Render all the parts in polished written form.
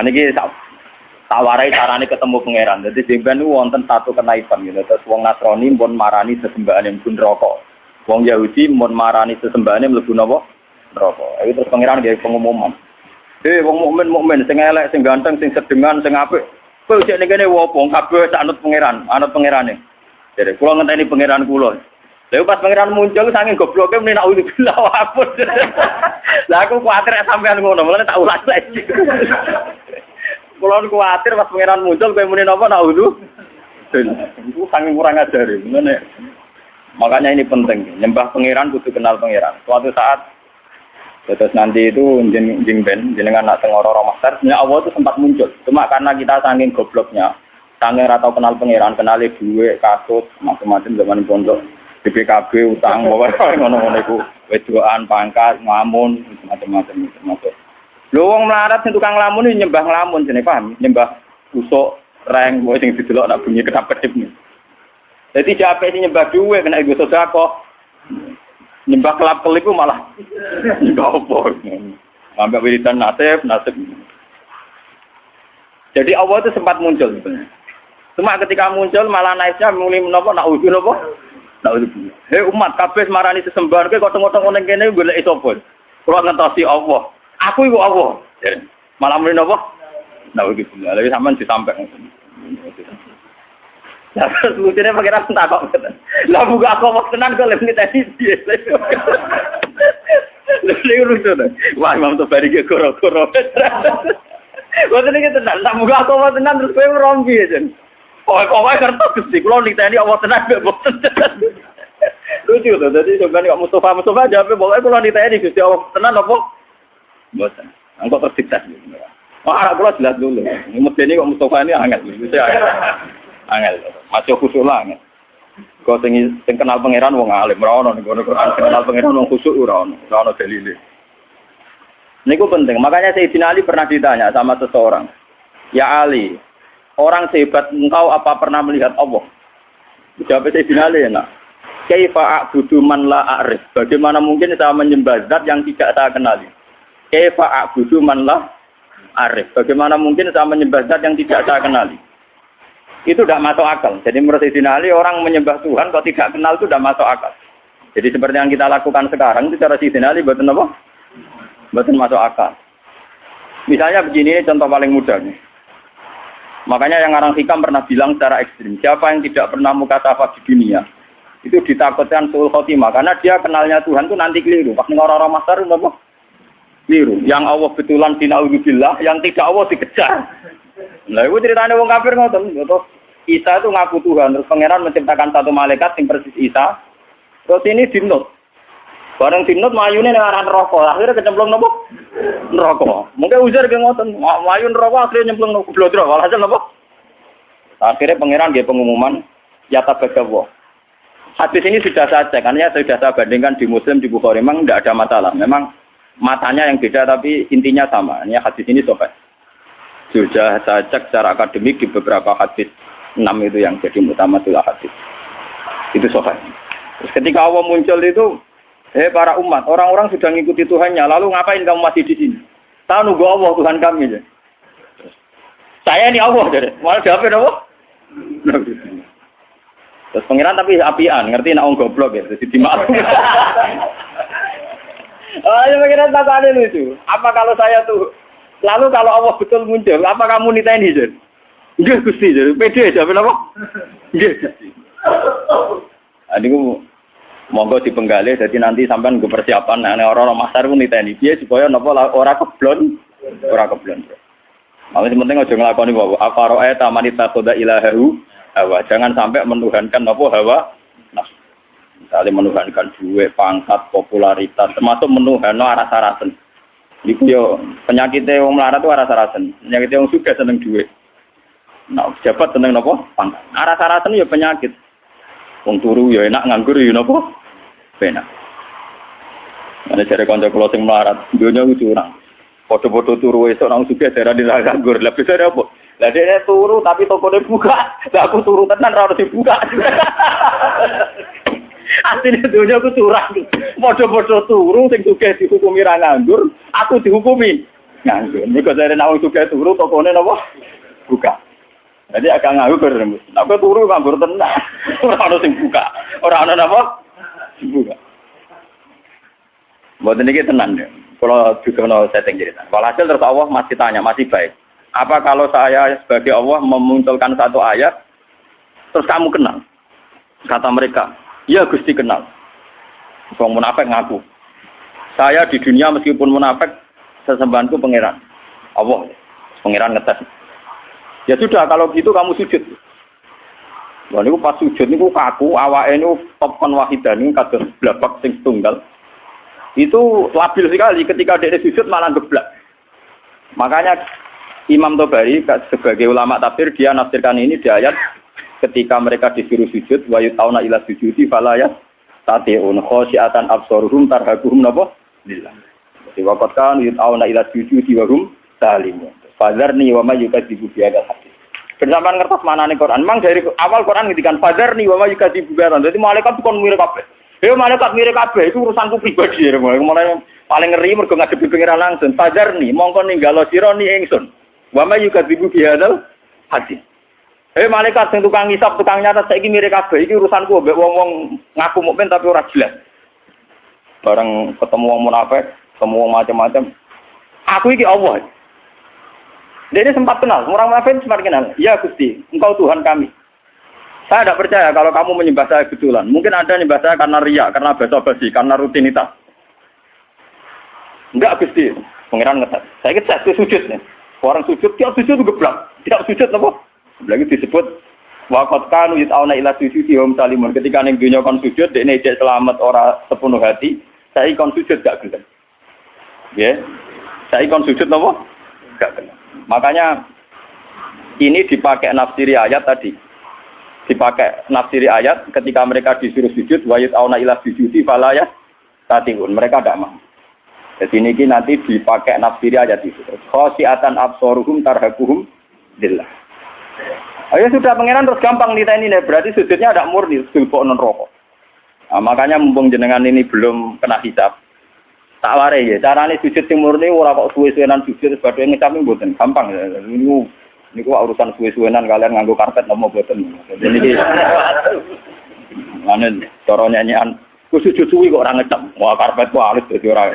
Niki tak warai carane ketemu pangeran. Dadi jemben niku wonten satu kenaipan gitu. Terus wong Nasrani pun marani sesembahane mlebu neraka. Wong Yahudi pun marani sesembahane mlebu napa? Neraka. Iki terus pangeran nggih pengumuman. Wong mukmin sing elek, sing ganteng, sing sedengan, sing apik. Kowe cek ning kene wopo kabeh anut pangerane. Jadi kula ngenteni pangeran kula. Lha pas pangeran muncul saking gobloke meni nak ulah wapun. Lah aku kuwatir sampean ngono, mulane tak ulas lagi. Kula kuwatir pas pangeran muncul kowe muni napa nak ulah. Itu saking kurang ajar ngene. Makanya ini penting, nyembah pangeran kudu kenal pangeran. Suatu saat terus nanti itu jenengan nak tengoro romasar, sebenarnya Allah itu sempat muncul. Cuma karena kita saking gobloknya, saking atau kenal pangeran, kenali duit, kasus, macam-macam zaman pondok. BPKB utang bawa ngono-ngono iku wedoan pangkat ngamun macam-macam. Lho wong melarat sing tukang lamun iki nyembah nglamun jenenge paham nyembah usuk reng wae sing didelok nak bunyi kedap-kedip nih. Dadi jape sing nyembah duwe kena iku sedekah. Nyembah kelap-kelip malah nyembah opo. Sampai wiridan nasib. Jadi Allah itu sempat muncul sebenarnya. Cuma ketika muncul malah naiknya mulai menapa nak uji napa? Hei umat kabeh marani sesembahan kowe kok ning kene golek sapa? Kula ngentosi Allah. Aku iku Allah. Malah mrene napa? Nah iki lha sampean disampaikan. Lah lucunya pengen tak kok. Lah buka aku mau tenan kok lebih tadi dia. Lalu lucu deh. Wah Imam Tobari ke koro-koro. Wah ini kita tenan. Tak buka aku mau tenan terus kowe rompi aja. Kowe kertas Gusti, kula niteni Allah tenan mbek boten. Lucu to, dadi sampeyan kok Mustafa jawabe pokoke kula niteni Gusti Allah tenan apa? Boten. Engko terditas. Wah, kula jelas dulu. Medeni kok Mustafa ini angel. Gusti angel. Masuk khusuk lah angel. Kok sing kenal pangeran wong alim ora ono ning Quran, kenal pangeran wong khusuk ora ono dalile. Niku penting. Makanya Sayyidina Ali pernah ditanya sama seseorang. Ya Ali, orang sehebat engkau apa pernah melihat Allah? Jawab Sayyidina Ali enak. Kaifa a'budu man la a'rif? Bagaimana mungkin saya menyembah zat yang tidak saya kenali? Kaifa a'budu man la a'rif? Bagaimana mungkin saya menyembah zat yang tidak saya kenali? Itu tidak masuk akal. Jadi menurut Sayyidina Ali orang menyembah Tuhan kok tidak kenal itu tidak masuk akal. Jadi seperti yang kita lakukan sekarang itu cara Sayyidina Ali betul apa? Betul masuk akal. Misalnya begini contoh paling mudah nih. Makanya yang orang hikam pernah bilang secara ekstrim, siapa yang tidak pernah mukasafah di dunia, itu ditakutkan suul khotimah, karena dia kenalnya Tuhan itu nanti keliru. Pas orang-orang masar itu apa? Keliru. Yang Allah betulan bina'udzubillah, yang tidak Allah dikejar. Nah itu ceritanya wong kafir ngoten. Isa itu ngaku Tuhan, terus pangeran menciptakan satu malaikat yang persis Isa. Terus ini dinut. Bareng dinut mayune nang aran neraka, akhirnya kecemplung nopo? Neraka. Mungkin ujar ge ngoten, mayu neraka akhirnya nyemplung nopo blodro, walhasil nopo? Akhirnya pangeran nggih pengumuman ya tabagawa. Hadis ini sudah saya cek, karena sudah saya bandingkan di Muslim, di Bukhari, memang tidak ada masalah. Memang matanya yang beda tapi intinya sama. Ini hadis ini sobat. Sudah saya cek secara akademik di beberapa hadis 6 itu yang jadi mutamatul hadis. Itu sobat. Terus ketika Allah muncul itu, para umat, orang-orang sudah mengikuti Tuhannya, lalu ngapain kamu masih di sini? Tahu nunggu Allah Tuhan kami aja. Saya ini Allah jadi. Malah jawabin apa? Terus pengiran tapi apian, ngerti nak goblok ya, jadi dimaafkan. Ya pengiran tak ada lucu. Apa kalau saya tuh, lalu kalau Allah betul muncul, apa kamu niteni jadi? Enggak Gusti, jadi pede jawabin apa? Enggak Gusti. Adiku monggo dipenggalih, jadi nanti sampean gue persiapan, orang-orang masar pun niteni dia supaya nopo ora keblon. Malah penting aja nglakoni wae. Apa roe tamanita khoda ilahahu hawa. Jangan sampai menuhankan nopo hawa. Nah, misalnya menuhankan duit, pangkat, popularitas, termasuk menuhanno aras-arasen. Iku yo penyakite wong melarat itu aras-arasen. Penyakite wong sugih seneng duit. Nah, jabat seneng nopo? Pangkat. Aras-arasen yo penyakit. Wong turu ya enak, nganggur ya napa? Penak. Ana jare kanca kula sing melarat, donya ku curang. Foto-foto turu esuk nang sugih darani ra nganggur. Lah bisa apa? Lah dene turu tapi tokone buka. Lah aku turu tenan ra ono dibuka. Asline donya ku curang. Foto-foto turu sing sugih dihukumi ra nganggur, aku dihukumi Nganggur. Mergo jare nek wong sugih turu tokone napa? Buka. Jadi agak nganggur rembus. Nek turu nganggur tenan. Ora ono sing buka. Ora ono napa? Buka. Mboten iki tenan ya. Kalau juga no setting cerita. Walhasil terus Allah masih tanya, masih baik. Apa kalau saya sebagai Allah memunculkan satu ayat, terus kamu kenal? Kata mereka, ya Gusti kenal. Wong munafik ngaku. Saya di dunia meskipun munafik, sesembahanku pangeran. Allah, pangeran ngetes. Ya sudah, kalau gitu kamu sujud. Wah, niku pas sujud niku kaku, awake niku topkon wahidan niku kados blabak sing tunggal. Itu labil sekali ketika dia sujud malah geblak. Makanya Imam Tobari sebagai ulama tafsir dia nafsirkan ini di ayat ketika mereka disuruh sujud wa yutauna ila sujudi fala yastati'un khasyiatan absaruhum tarhaquhum napa lillah. Jadi waqat kan yutauna ila sujudi wa hum salimun. Fadzarni wa may yukadzibu bi hadzal hadis. Bersamaan ngertos manane Quran. Memang dari awal Quran ngendikan fadzarni wa may yukadzibu bi hadzal. Dadi malaikat kon mirip kabeh. Malaikat mirip kabeh itu urusanku pribadi. Mulai paling ngeri mergo ngadepi pengiran langsung. Fadzarni mongko ninggalo sira ni ingsun. Wa may yukadzibu bi hadzal hadis. Malaikat sing tukang ngisap, tukang nyatet saiki mirip kabeh iki urusanku mbek wong-wong ngaku mukmin tapi ora jelas. Bareng ketemu wong munafik, ketemu wong macam-macam. Aku iki Allah. Dia sempat kenal, orang munafik sempat kenal. Ya Gusti, Engkau Tuhan kami. Saya tidak percaya kalau kamu menyembah saya betulan. Mungkin Anda menyembah saya karena riya, karena basa-basi, karena rutinitas. Enggak Gusti, pangeran ngetes. Saya kita sujud nih. Orang sujud, tiap sujud itu geblak. Tidak sujud apa? Lagi disebut waqad kanu yut'auna ila sujudi hum salimun. Ketika ning dunya kon sujud dekne cek selamat ora sepenuh hati, saya kon sujud gak gelem. Nggih. Saya kon sujud napa? Gak gelem. Makanya ini dipakai nafsiri ayat tadi. Dipakai nafsiri ayat ketika mereka disuruh sujud wa yut'auna ila sujudi fala yastati'un. Mereka tidak mau. Jadi ini nanti dipakai nafsiri ayat itu. Khasyiatan absaruhum tarhaquhum lillah. Ayo sudah pangeran terus gampang niteni nih, berarti sujudnya ada murni, sulfo non rokok. Nah, makanya mumpung jenengan ini belum kena hisab, tak warai ya. Caranya sujud sing murni ora kok suwe-suwenan sujud sebagai ngisap mboten gampang. Ini urusan suwe-suwenan kalian nganggo karpet nopo mboten. Jadi iki manen cara nyanyian ku sujud suwi kok ora ngecap. Wah karpet ku halus dadi ora.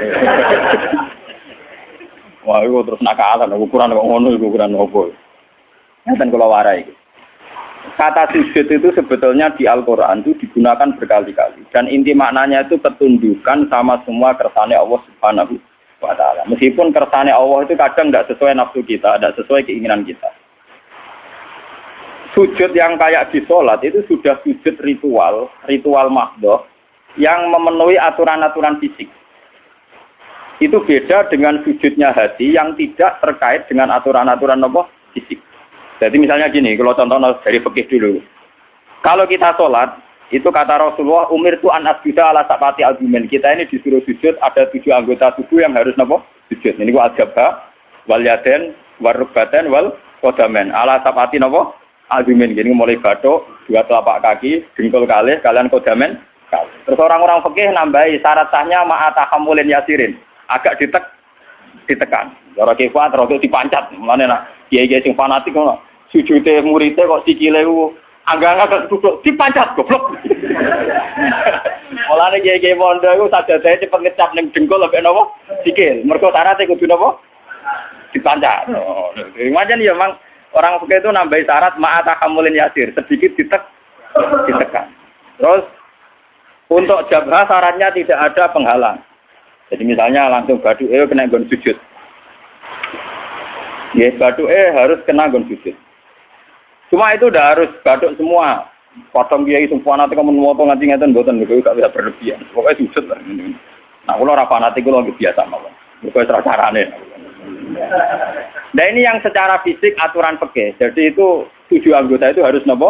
Wah iku terus nakalan ukuran kok ngono iku ukuran opo. Dan kalau warai. Kata sujud itu sebetulnya di Al-Quran itu digunakan berkali-kali. Dan inti maknanya itu ketundukan sama semua kersane Allah Subhanahu wa Ta'ala. Meskipun kersane Allah itu kadang tidak sesuai nafsu kita, tidak sesuai keinginan kita. Sujud yang kayak di sholat itu sudah sujud ritual mahdoh yang memenuhi aturan-aturan fisik. Itu beda dengan sujudnya hati yang tidak terkait dengan aturan-aturan fisik. Jadi misalnya gini, kalau contoh dari fikih dulu. Kalau kita sholat, itu kata Rasulullah, umir itu an asjuda ala sapati argumen. Kita ini disuruh sujud, ada 7 anggota tubuh yang harus sujud. Ini ku al-jabha, wal yaden, wal rukbaten, wal kodamen. Ala sapati argumen. Jadi mulai batuk, 2 telapak kaki, jengkol kalih, kalian kodamen. Terus orang-orang fikih nambahi syarat sahnya ma'atahamulin yasirin. Agak ditekan. Cara kifat, terus dipancat. Mana kiai-kiai sing fanatik ngono. Sujute muridé kok sikile ku angga-angga duduk dipancat goblok. Mulane kiai-kiai pondok iku sajadahe cepet ngecap ning jengkol ambek napa? Sikil. Mergo syaratnya kudu napa? Dipancat. Macam ya memang orang fikih itu nambahi syarat ma'atahamulin yasir, sedikit ditekan. Terus untuk jabha syaratnya tidak ada penghalang. Jadi misalnya langsung baduke kena nggon sujud. Ya, baduke harus kena nggon sujud. Cuma itu udah harus baduk semua. Potong kiai semua nanti kamu moto nganti ngeten mboten niku gak bisa berlebihan. Pokoknya sujud lah. Nah, kula ora fanatik kula biasa mawon. Mergo cara carane. Nah, ini yang secara fisik aturan fikih. Jadi itu 7 anggota itu harus napa?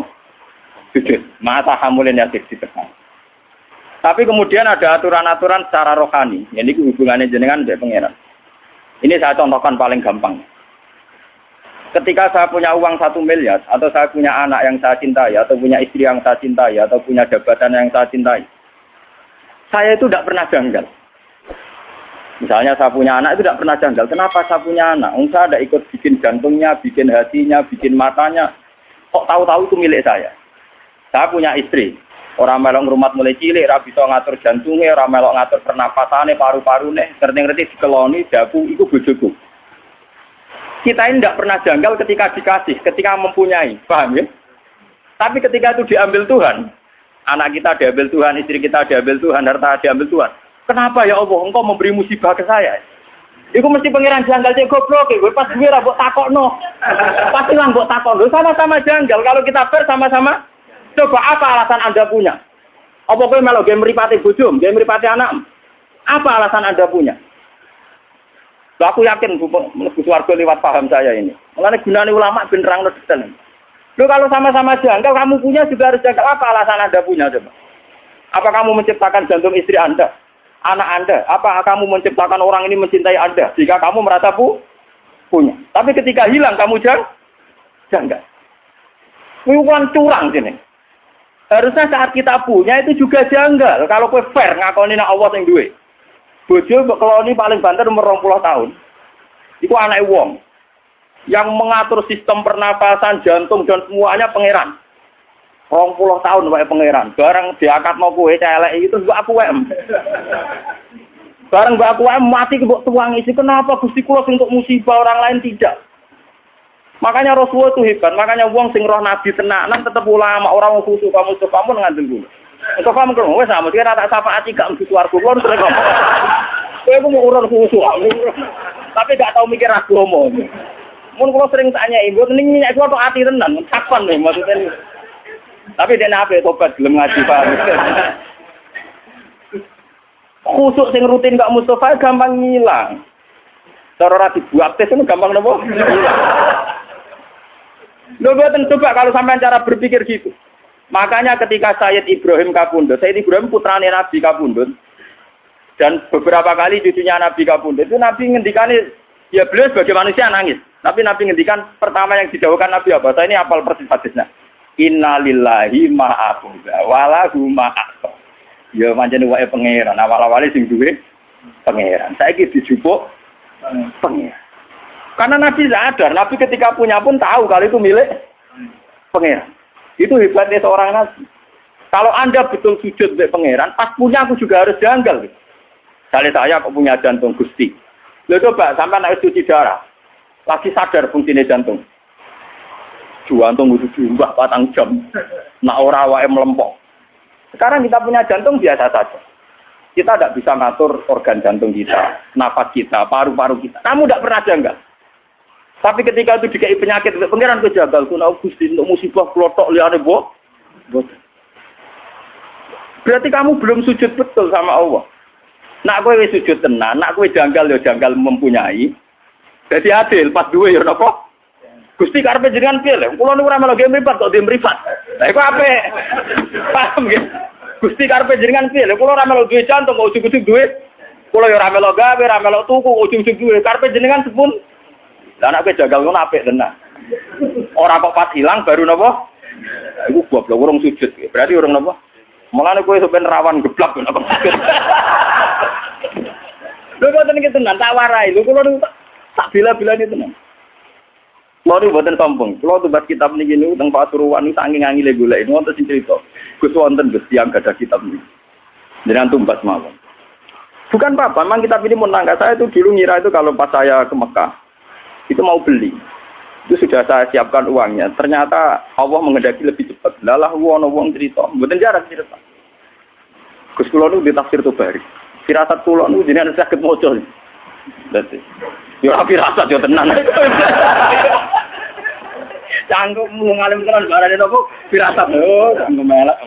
Sujud. Mata hamulin yang ditekan. Tapi kemudian ada aturan-aturan secara rohani. Ini hubungannya jenengan dengan pangeran. Ini saya contohkan paling gampang. Ketika saya punya uang 1 miliar, atau saya punya anak yang saya cintai, atau punya istri yang saya cintai, atau punya jabatan yang saya cintai, saya itu tidak pernah janggal. Misalnya saya punya anak itu tidak pernah janggal. Kenapa saya punya anak? Saya tidak ikut bikin jantungnya, bikin hatinya, bikin matanya. Kok tahu-tahu itu milik saya? Saya punya istri. Orang melok ngrumat mulai cilik, ora bisa ngatur jantungnya, orang melok ngatur pernapasannya, paru-parune, ngerti-ngerti dikeloni, daku, itu bojoku. Kita ini tidak pernah janggal ketika dikasih, ketika mempunyai. Paham ya? Tapi ketika itu diambil Tuhan, anak kita diambil Tuhan, istri kita diambil Tuhan, harta diambil Tuhan. Kenapa ya Allah, engkau memberi musibah ke saya? Iku mesti pangeran janggal cek goblok, gue pas gue ra mbok takokno. Pasti lah mbok takokno, sama-sama janggal. Kalau kita sama-sama, coba apa alasan Anda punya? Apa kowe melu game mripate bojo, game mripate anak? Apa alasan Anda punya? Lah aku yakin mlebu swarga lewat paham saya ini. Mulane gunane ulama ben nerangno detail. Lho kalau sama-sama janggal, kamu punya juga harus janggal. Apa alasan Anda punya coba? Apa kamu menciptakan jantung istri Anda? Anak Anda, apa kamu menciptakan orang ini mencintai Anda jika kamu merasa punya. Tapi ketika hilang kamu janggal. Bukan curang sini. Harusnya saat kita punya itu juga janggal. Kalau kowe fair ngakoni nak Allah sing duwe. Bojo keloni paling banter umur 20 tahun. Iku anake wong yang mengatur sistem pernapasan, jantung dan semuanya pangeran. 20 tahun wae pangeran. Bareng diakatno kowe celek itu mbok aku wae. Bareng mbok aku wae mati mbok tuangi sih. Kenapa Gusti kula sing untuk musibah orang lain tidak? Makanya Rasulullah itu hebat. Makanya wong sing roh nabi tenanan tetep ulama, orang khusus kamu ngandel dulu. Untuk kamu kalau wes sama dia tak syafaat gak mesti swarga kulo terus ngomong. Kowe mau urun khusus. Tapi gak tahu mikir agama. Mun kula sering tanya ibu ning minyak kuwi tok ati tenan, kapan nih maksudnya. Tapi dia nape tobat belum ngaji Pak. Khusuk sing rutin Kak Mustafa gampang ngilang. Cara ora dibuat tes itu gampang nopo? Lho boten coba kalau sampean cara berpikir gitu. Makanya ketika Sayyid Ibrahim Kabundut, Sayyid Ibrahim putrane Nabi Kabundut dan beberapa kali cucunya Nabi Kabundut itu Nabi ngendikane ya beliau sebagai manusia nangis. Tapi Nabi ngendikan pertama yang didhawuhkan Nabi apa? Saya ini hafal persis hadisnya. Innalillahi ma'abuda walahu ma'akta. Ya pancen wae pangeran, awal-awale sing duwe pangeran. Saiki dijupuk pangeran. Karena Nabi sadar, Nabi ketika punya pun tahu kalau itu milik pangeran. Itu hebatnya seorang Nabi. Kalau Anda betul sujud milik pangeran, pas punya aku juga harus janggal. Kali saya kok punya jantung Gusti. Lo coba sampai naik cuci darah, lagi sadar fungsinya jantung. Jantung itu diumbah 4 jam. Nak ora wae melempok. Sekarang kita punya jantung biasa saja. Kita tidak bisa ngatur organ jantung kita, nafas kita, paru-paru kita. Kamu tidak pernah janggal. Tapi ketika itu dikai penyakit, pengiran ke janggal. Kuna Gusti untuk musibah klotok liane bo. Berarti kamu belum sujud betul sama Allah. Nak kowe wis sujud tenan, nak kowe janggal ya janggal mempunyai. Jadi adil pas duwe ya napa? Gusti karepe jenengan piye lho? Kula niku ora melu game mripat kok mripat. Lah iku apik. Paham nggih? Gusti karepe jenengan piye lho? Kula ora melu duwe jantung kok ujug-ujug duwe. Kula ya ora melu gawe, ora melu tuku kok ujug-ujug duwe. Karepe jenengan sepun. Lah nek kowe jagal ngono apik tenan. Ora kok pas ilang baru napa? Iku goblok urung sujud. Berarti urung napa? Mulane kowe sampean rawan geblak napa sujud. Lho kok tenan tenan tak warai. Lho kula tak bila-bilane tenan. Kalau ini buatan sombong, kalau tuh buat kitab ini gini, tentang Pasuruan ini saking ngangile golek ini, wonten sing cerita. Gus wonten Gus yang gak ada kitab ini. Jangan tumbas mawon. Bukan apa-apa, memang kitab ini menangga saya itu dulu ngira itu kalau pas saya ke Mekah, itu mau beli. Itu sudah saya siapkan uangnya. Ternyata Allah mengendaki lebih cepat. Lalah wong cerita, buatan jarak cerita. Gus kula niku di tafsir Tobari. Firasat kula niku jenengan saged maca. Dadi yo firasat yo tenan. Canggung ngalim tenan barane nopo firasat yo melek.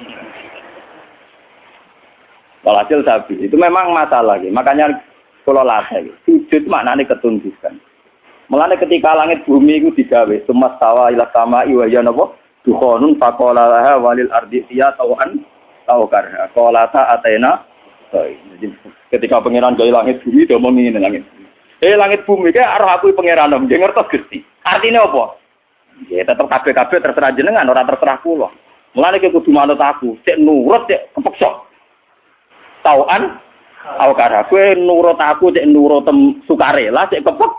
Walhasil sapi itu memang masalah gitu. Makanya kalau latih sujud maknanya ketundukan. Mulane ketika langit bumi itu digawe semastawa ila sama iwaya napa dukhonun faqala laha walil ardi ya tawan taukar qalata atena. Jadi ketika pangeran gawe langit bumi do ngene langit. Langit bumi ke arah aku pangeran nggih ngertos Gusti. Artinya apa? Ya tetep kabeh-kabeh terserah jenengan ora terserah kula. Mulane kudu manut aku, cek nurut cek kepeksa. Tauan Aku kara kowe nurut aku cek nurut sukarela cek kepek.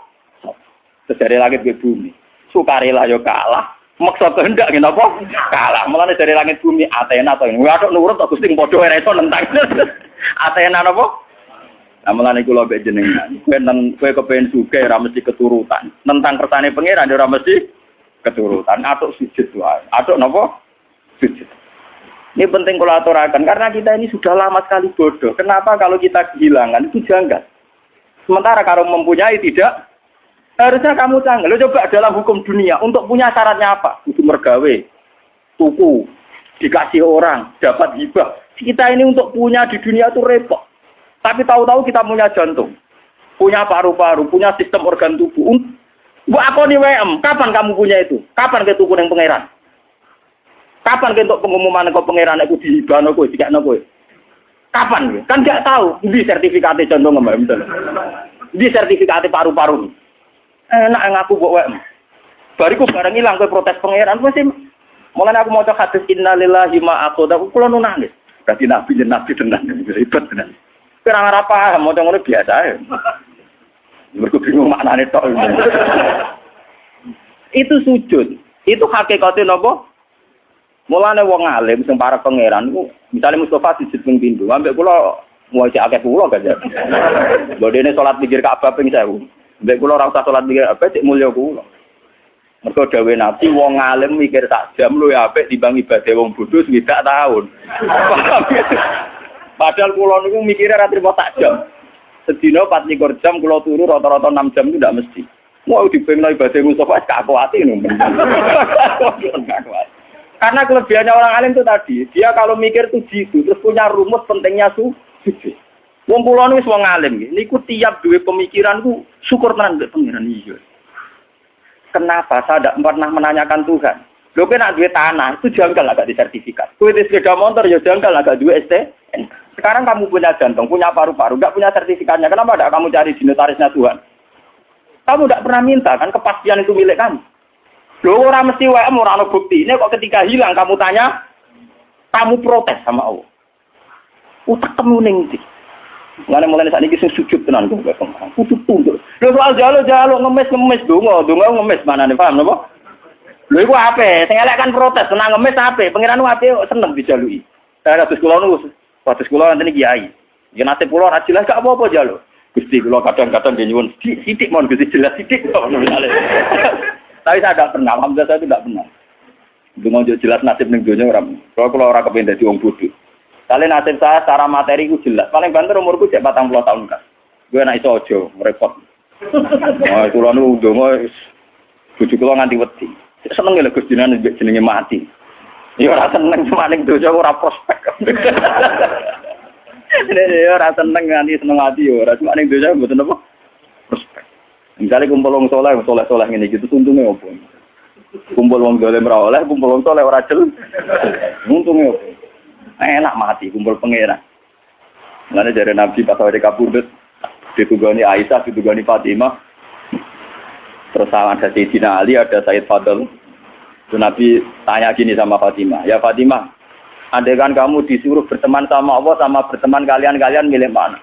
Dari langit ke bumi. Sukarela yo kalah. Maksa kehendak ngene apa? Kalah. Mulane dari langit bumi Athena to. Waduh nurut kok Gusti padha ora iso nentang. Athena napa? Mulane kula mbek jenengan. Kowe kepengin sugih ora mesti keturutan. Nentang kersane pangeran ora mesti keturutan. Atuk sujud wae. Atuk napa? Sujud. Ini penting kalau aturakan karena kita ini sudah lama sekali bodoh. Kenapa kalau kita kehilangan itu janggal? Sementara kalau mempunyai tidak, harusnya kamu canggih. Lo coba dalam hukum dunia untuk punya syaratnya apa? Itu mergawe, tuku, dikasih orang, dapat hibah. Kita ini untuk punya di dunia itu repot. Tapi tahu-tahu kita punya jantung, punya paru-paru, punya sistem organ tubuh. Bu aku nih WM, kapan kamu punya itu? Kapan ke tuku yang pangeran? Kapan untuk pengumuman kau pangeran aku dihibahno kowe dikakno kowe? Kapan? Kan enggak tahu. Di sertifikate jantung mbak misalnya. Di sertifikate paru-paru. Enak ngaku mbok wae. Bariku barang ilang kowe protes pangeran mesti mulane aku maca hadis innalillahi ma aqada kula nu nangis. Dadi nabi tenan ribet tenan. Ora ora paham maca ngono biasa ae. Mergo bingung maknane tok. Itu sujud. Itu hakikate napa? Mulane wong alim sing para pangeran iku misale Mustofa sujud ping pindho, ambek kula mau cek akeh kula kan ya. Bodene salat pikir Ka'bah ping 1000. Ambek kula ora usah salat pikir apa cek mulya kula. Mergo dawuh Nabi wong alim mikir sak jam luwih apik timbang ibadah wong bodho swidak taun. Padahal kula niku mikire ra trimo sak jam. Sedina 24 jam kula turu rata-rata 6 jam itu ndak mesti. Mau dibengno ibadah Mustofa gak kuwati ngono. Karena kelebihannya orang alim itu tadi, dia kalau mikir tuh jitu, terus punya rumus pentingnya sujud. Wong kula wis wong alim nggih, niku tiap duwe pemikiran ku syukur tenan mbek pangeran iya. Kenapa saya tidak pernah menanyakan Tuhan? Lho kowe nek duwe tanah itu janggal agak di sertifikat. Kowe di sepeda motor ya janggal agak duwe STN. Sekarang kamu punya jantung, punya paru-paru, enggak punya sertifikatnya. Kenapa tidak kamu cari di notarisnya Tuhan? Kamu tidak pernah minta kan kepastian itu milik kamu. Loh orang mesti WM orang ada bukti. Ini kok ketika hilang kamu tanya, kamu protes sama Allah. Utak kamu ning. Ngene mulane saat ini sujud tenan kok pengen. Kudu tunduk. Lho soal jalo ngemis donga ngemis manane paham napa? Lho iku ape? Sing elek kan protes, senang ngemis ape? Pangeran ape seneng dijaluki. Kados kula niku, kados kula wonten kiai. Ya nasib kula ora jelas gak apa-apa jalo. Gusti kula kadang-kadang nyuwun sithik mon Gusti jelas sithik kok misale. Tapi saya tidak pernah, alhamdulillah saya tidak pernah. Dengan jelas nasib ning dunia orang. Kalau orang kepengin dadi wong bodho. Kali nasib saya secara materi ku jelas. Paling banter umurku cek 40 tahun kan. Gue nek iso aja repot. Nah, kula nu ndonga bojo kula nganti wedi. Seneng lho Gus jenenge mati. Ya ora seneng cuma ning donya ora prospek. Ya ora seneng nganti seneng mati ya ora cuma ning donya mboten apa prospek. Misalnya kumpul wong soleh ngene gitu untunge opo? Kumpul wong dolim ra oleh, kumpul wong soleh ora jel. Untunge opo? Enak mati kumpul pangeran. Ngene jare Nabi pas awake kabudut ditugani Aisyah, ditugani Fatimah. Terus ada Sayyidina Ali, ada Sayyid Fadl. Itu Nabi tanya gini sama Fatimah, "Ya Fatimah, andai kan kamu disuruh berteman sama Allah sama berteman kalian milih mana?"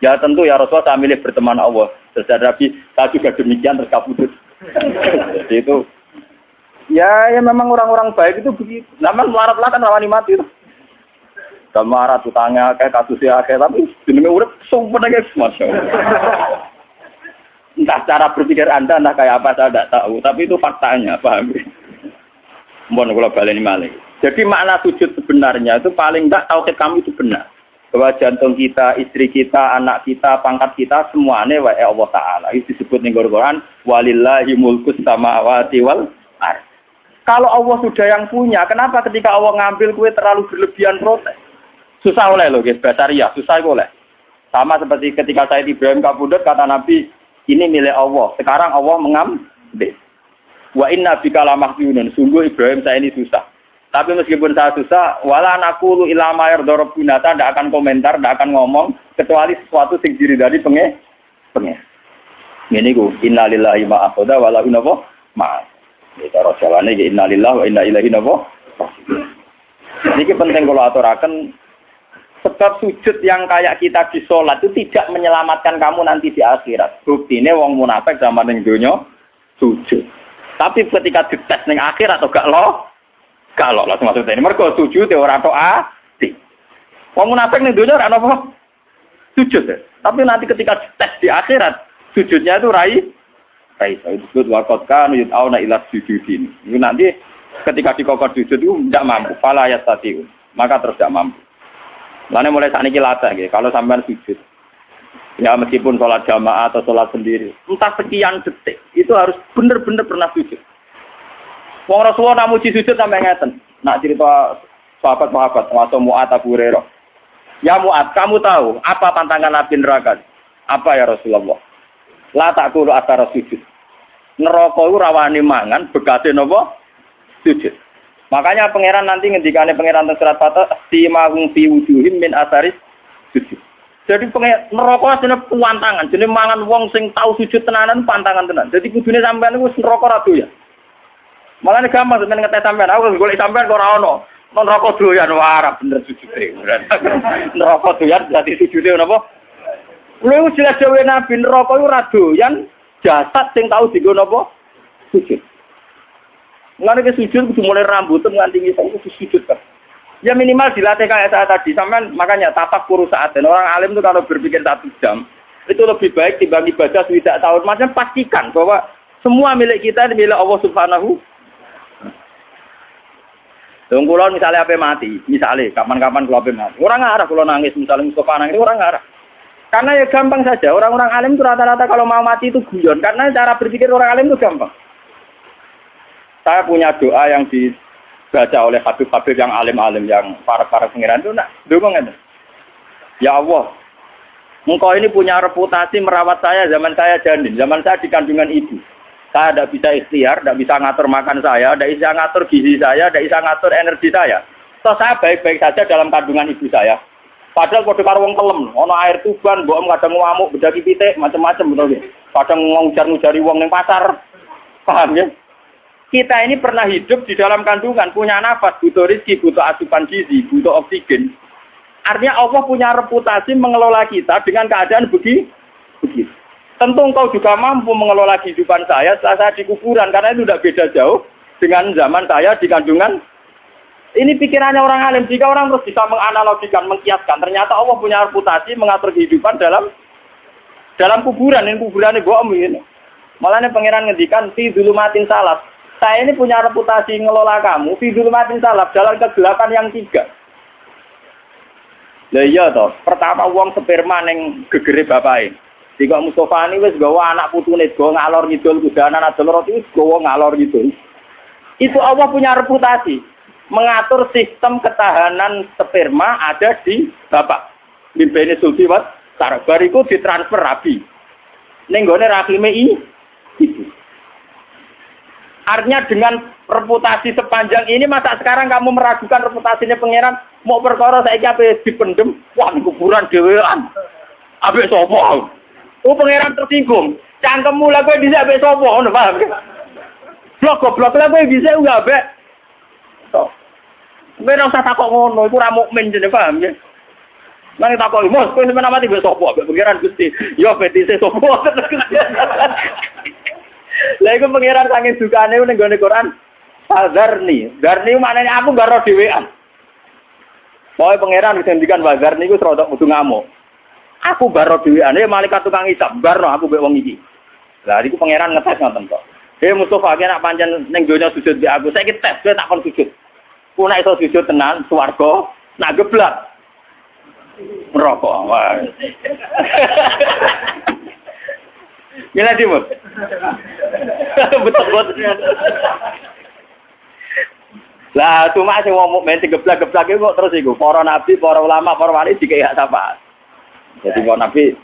Ya tentu ya Rasulullah saya milih berteman Allah. Terus Nabi, saya juga demikian terus kabudut. Jadi itu, ya memang orang-orang baik itu begitu. Namun melarat-lah kan rawani mati itu. Samarat utangnya kayak kasusnya kayak tapi jenenge urip sumpah guys Masya Allah. Entah cara berpikir Anda entah kayak apa saya tidak tahu, tapi itu faktanya, paham? Mohon kula baleni malih. Jadi makna sujud sebenarnya itu paling enggak tauhid kami itu benar. Bahwa jantung kita, istri kita, anak kita, pangkat kita semuanya wae Allah Taala. Itu disebut ning Quran walillahi mulkus samawati wal ardh. Kalau Allah sudah yang punya, kenapa ketika Allah ngambil kue terlalu berlebihan protes? Susah oleh loh guys, basaria, susah oleh. Sama seperti ketika Sayyid Ibrahim kabudut kata Nabi, ini milik Allah. Sekarang Allah mengambil. Wa inna bika lamahjunun. Sungguh Ibrahim saya ini susah. Tapi meskipun saya susah, wala naqulu ila ma yarda rabbuna, tidak akan komentar, tidak akan ngomong kecuali sesuatu sing diridani pengen. Ngene iku, innalillahi ma akhadha wa lahu ma. Iki cara jawane iki innalillahi wa inna ilaihi raji'un. Niki penting kula aturaken Sebab sujud yang kayak kita di sholat itu tidak menyelamatkan kamu nanti di akhirat. Buktinya wong munafik zaman ning donya sujud. Tapi ketika dites ning akhirat atau gak lo langsung masuk ini. Mergo sujud ya ora ati. Wong munafik ning donya ora apa sujud. Tapi nanti ketika dites di akhirat, sujudnya itu rai itu disebut waqad kanu yut'auna ila sujudin. Itu nanti ketika dikokor sujud itu tidak mampu, fala yastati'un. Maka terus tidak mampu. Lainnya mulai saat ini latih, gitu. Kalau sampai sujud, ya meskipun sholat jamaah atau sholat sendiri, entah sekian detik, itu harus benar-benar pernah sujud. Wong Rasulullah namuji sujud sampai ngeten. Nak cerita sahabat-sahabat, masuk Mu'ad Abu Hurairah. Ya Mu'ad, kamu tahu apa pantangan Nabi neraka? Apa ya Rasulullah? La ta'kulu athara sujud. Neraka itu rawani mangan, bekasnya nopo? Sujud. Makanya pangeran nanti ngendikane pangeran teng surat Fatah simahum fi wujuhim min asaris sujud. Jadi neraka jenenge pantangan, jenenge mangan wong sing tau sujud tenanan pantangan tenan. Jadi kudune sampean niku neraka ra doyan. Malane gampang sampean ngetes sampean, aku golek sampean kok ora ono. Neraka doyan wara bener sujude. Neraka doyan dadi sujude napa? Lha jelas dhewe Nabi neraka iku ora doyan jasad sing tau dienggo napa? Sujud. Mulane ke sujud kudu mulai rambut nganti ngisor kudu sujud kan. Ya minimal dilatih kayak saya tadi. Sampean makanya tapak puru saat dan orang alim itu kalau berpikir 1 jam itu lebih baik dibanding ibadah 3 tahun. Macam pastikan bahwa semua milik kita milik Allah Subhanahu. Dong kula misalnya apa mati, misalnya kapan-kapan kula mati. Orang ngarah kula nangis misalnya Mustafa nangis orang ngarah. Karena ya gampang saja. Orang-orang alim itu rata-rata kalau mau mati itu guyon karena cara berpikir orang alim itu gampang. Saya punya doa yang dibaca oleh habib-habib yang alim-alim, yang para pengiran itu, ngomong ya Allah, engkau ini punya reputasi merawat saya zaman saya janin, zaman saya di kandungan ibu. Saya tidak bisa ikhtiar, tidak bisa ngatur makan saya, tidak bisa ngatur gizi saya, tidak bisa ngatur energi saya. So, saya baik-baik saja dalam kandungan ibu saya. Padahal kode karo wong kelem, ono air tuban, mbok kadang ngamuk, bedaki pitik, macam-macam betul. Kadang ngujar-ngujari wong ning pasar. Paham ya? Kita ini pernah hidup di dalam kandungan, punya nafas, butuh rezeki, butuh asupan gizi, butuh oksigen. Artinya Allah punya reputasi mengelola kita dengan keadaan begitu. Tentu engkau juga mampu mengelola kehidupan saya setelah saya di kuburan, karena itu tidak beda jauh dengan zaman saya di kandungan. Ini pikirannya orang alim. Jika orang terus bisa menganalogikan, mengkiaskan, ternyata Allah punya reputasi mengatur kehidupan dalam kuburan. Ini kuburan ini bohong ini. Malah ini pangeran ngendikan fi dzulumatin salas. Saya ini punya reputasi ngelola kamu fi dzulumatin salas dalam kegelapan yang 3. Lah iya toh, pertama wong sperma ning gegere bapake. Jika Mustofa ini wis gawa anak putune go ngalor ngidul kudanan adol roti wis gawa ngalor ngidul. Itu Allah punya reputasi mengatur sistem ketahanan sperma ada di bapak. Mimpene sulti wat bariku ditransfer rabi. Ning gone rahime ibu. Artinya dengan reputasi sepanjang ini, masa sekarang kamu meragukan reputasinya pangeran? Mau perkara saiki ape dipendem, wah kuburan dhewean. Ape sapa? Oh pangeran tersinggung. Cangkemmu lha kowe dhisik ape sapa ngono paham? Blok lha kowe dhisik enggak ape. Tok. Kowe ora usah takok ngono, iku ora mukmin jenenge paham ya. Nang takok, "Mos, kowe sampeyan mati ape sapa?" Ape pangeran Gusti. Yo petise sapa? Lah iku pangeran saking dukane ning gone Quran. Fadzarni. Darni maknane aku gak ro dhewean. Pokoke pangeran wis ngendikan wazarni iku rodok kudu ngamuk. Aku baro dhewean, malaikat tukang hisab barno aku mbek wong iki. Lah iku pangeran ngetes ngoten kok. Mustofa ki nak pancen ning donya sujud mbek aku, saiki tes kowe tak kon sujud. Ku nek iso sujud tenan swarga, nak geblak neraka. Gila Timur. Betul. Lah cuma sing wong mukmin geblak-geblak iku kok terus iku para nabi, para ulama, para wali dikek hak syafaat. Jadi para nabi,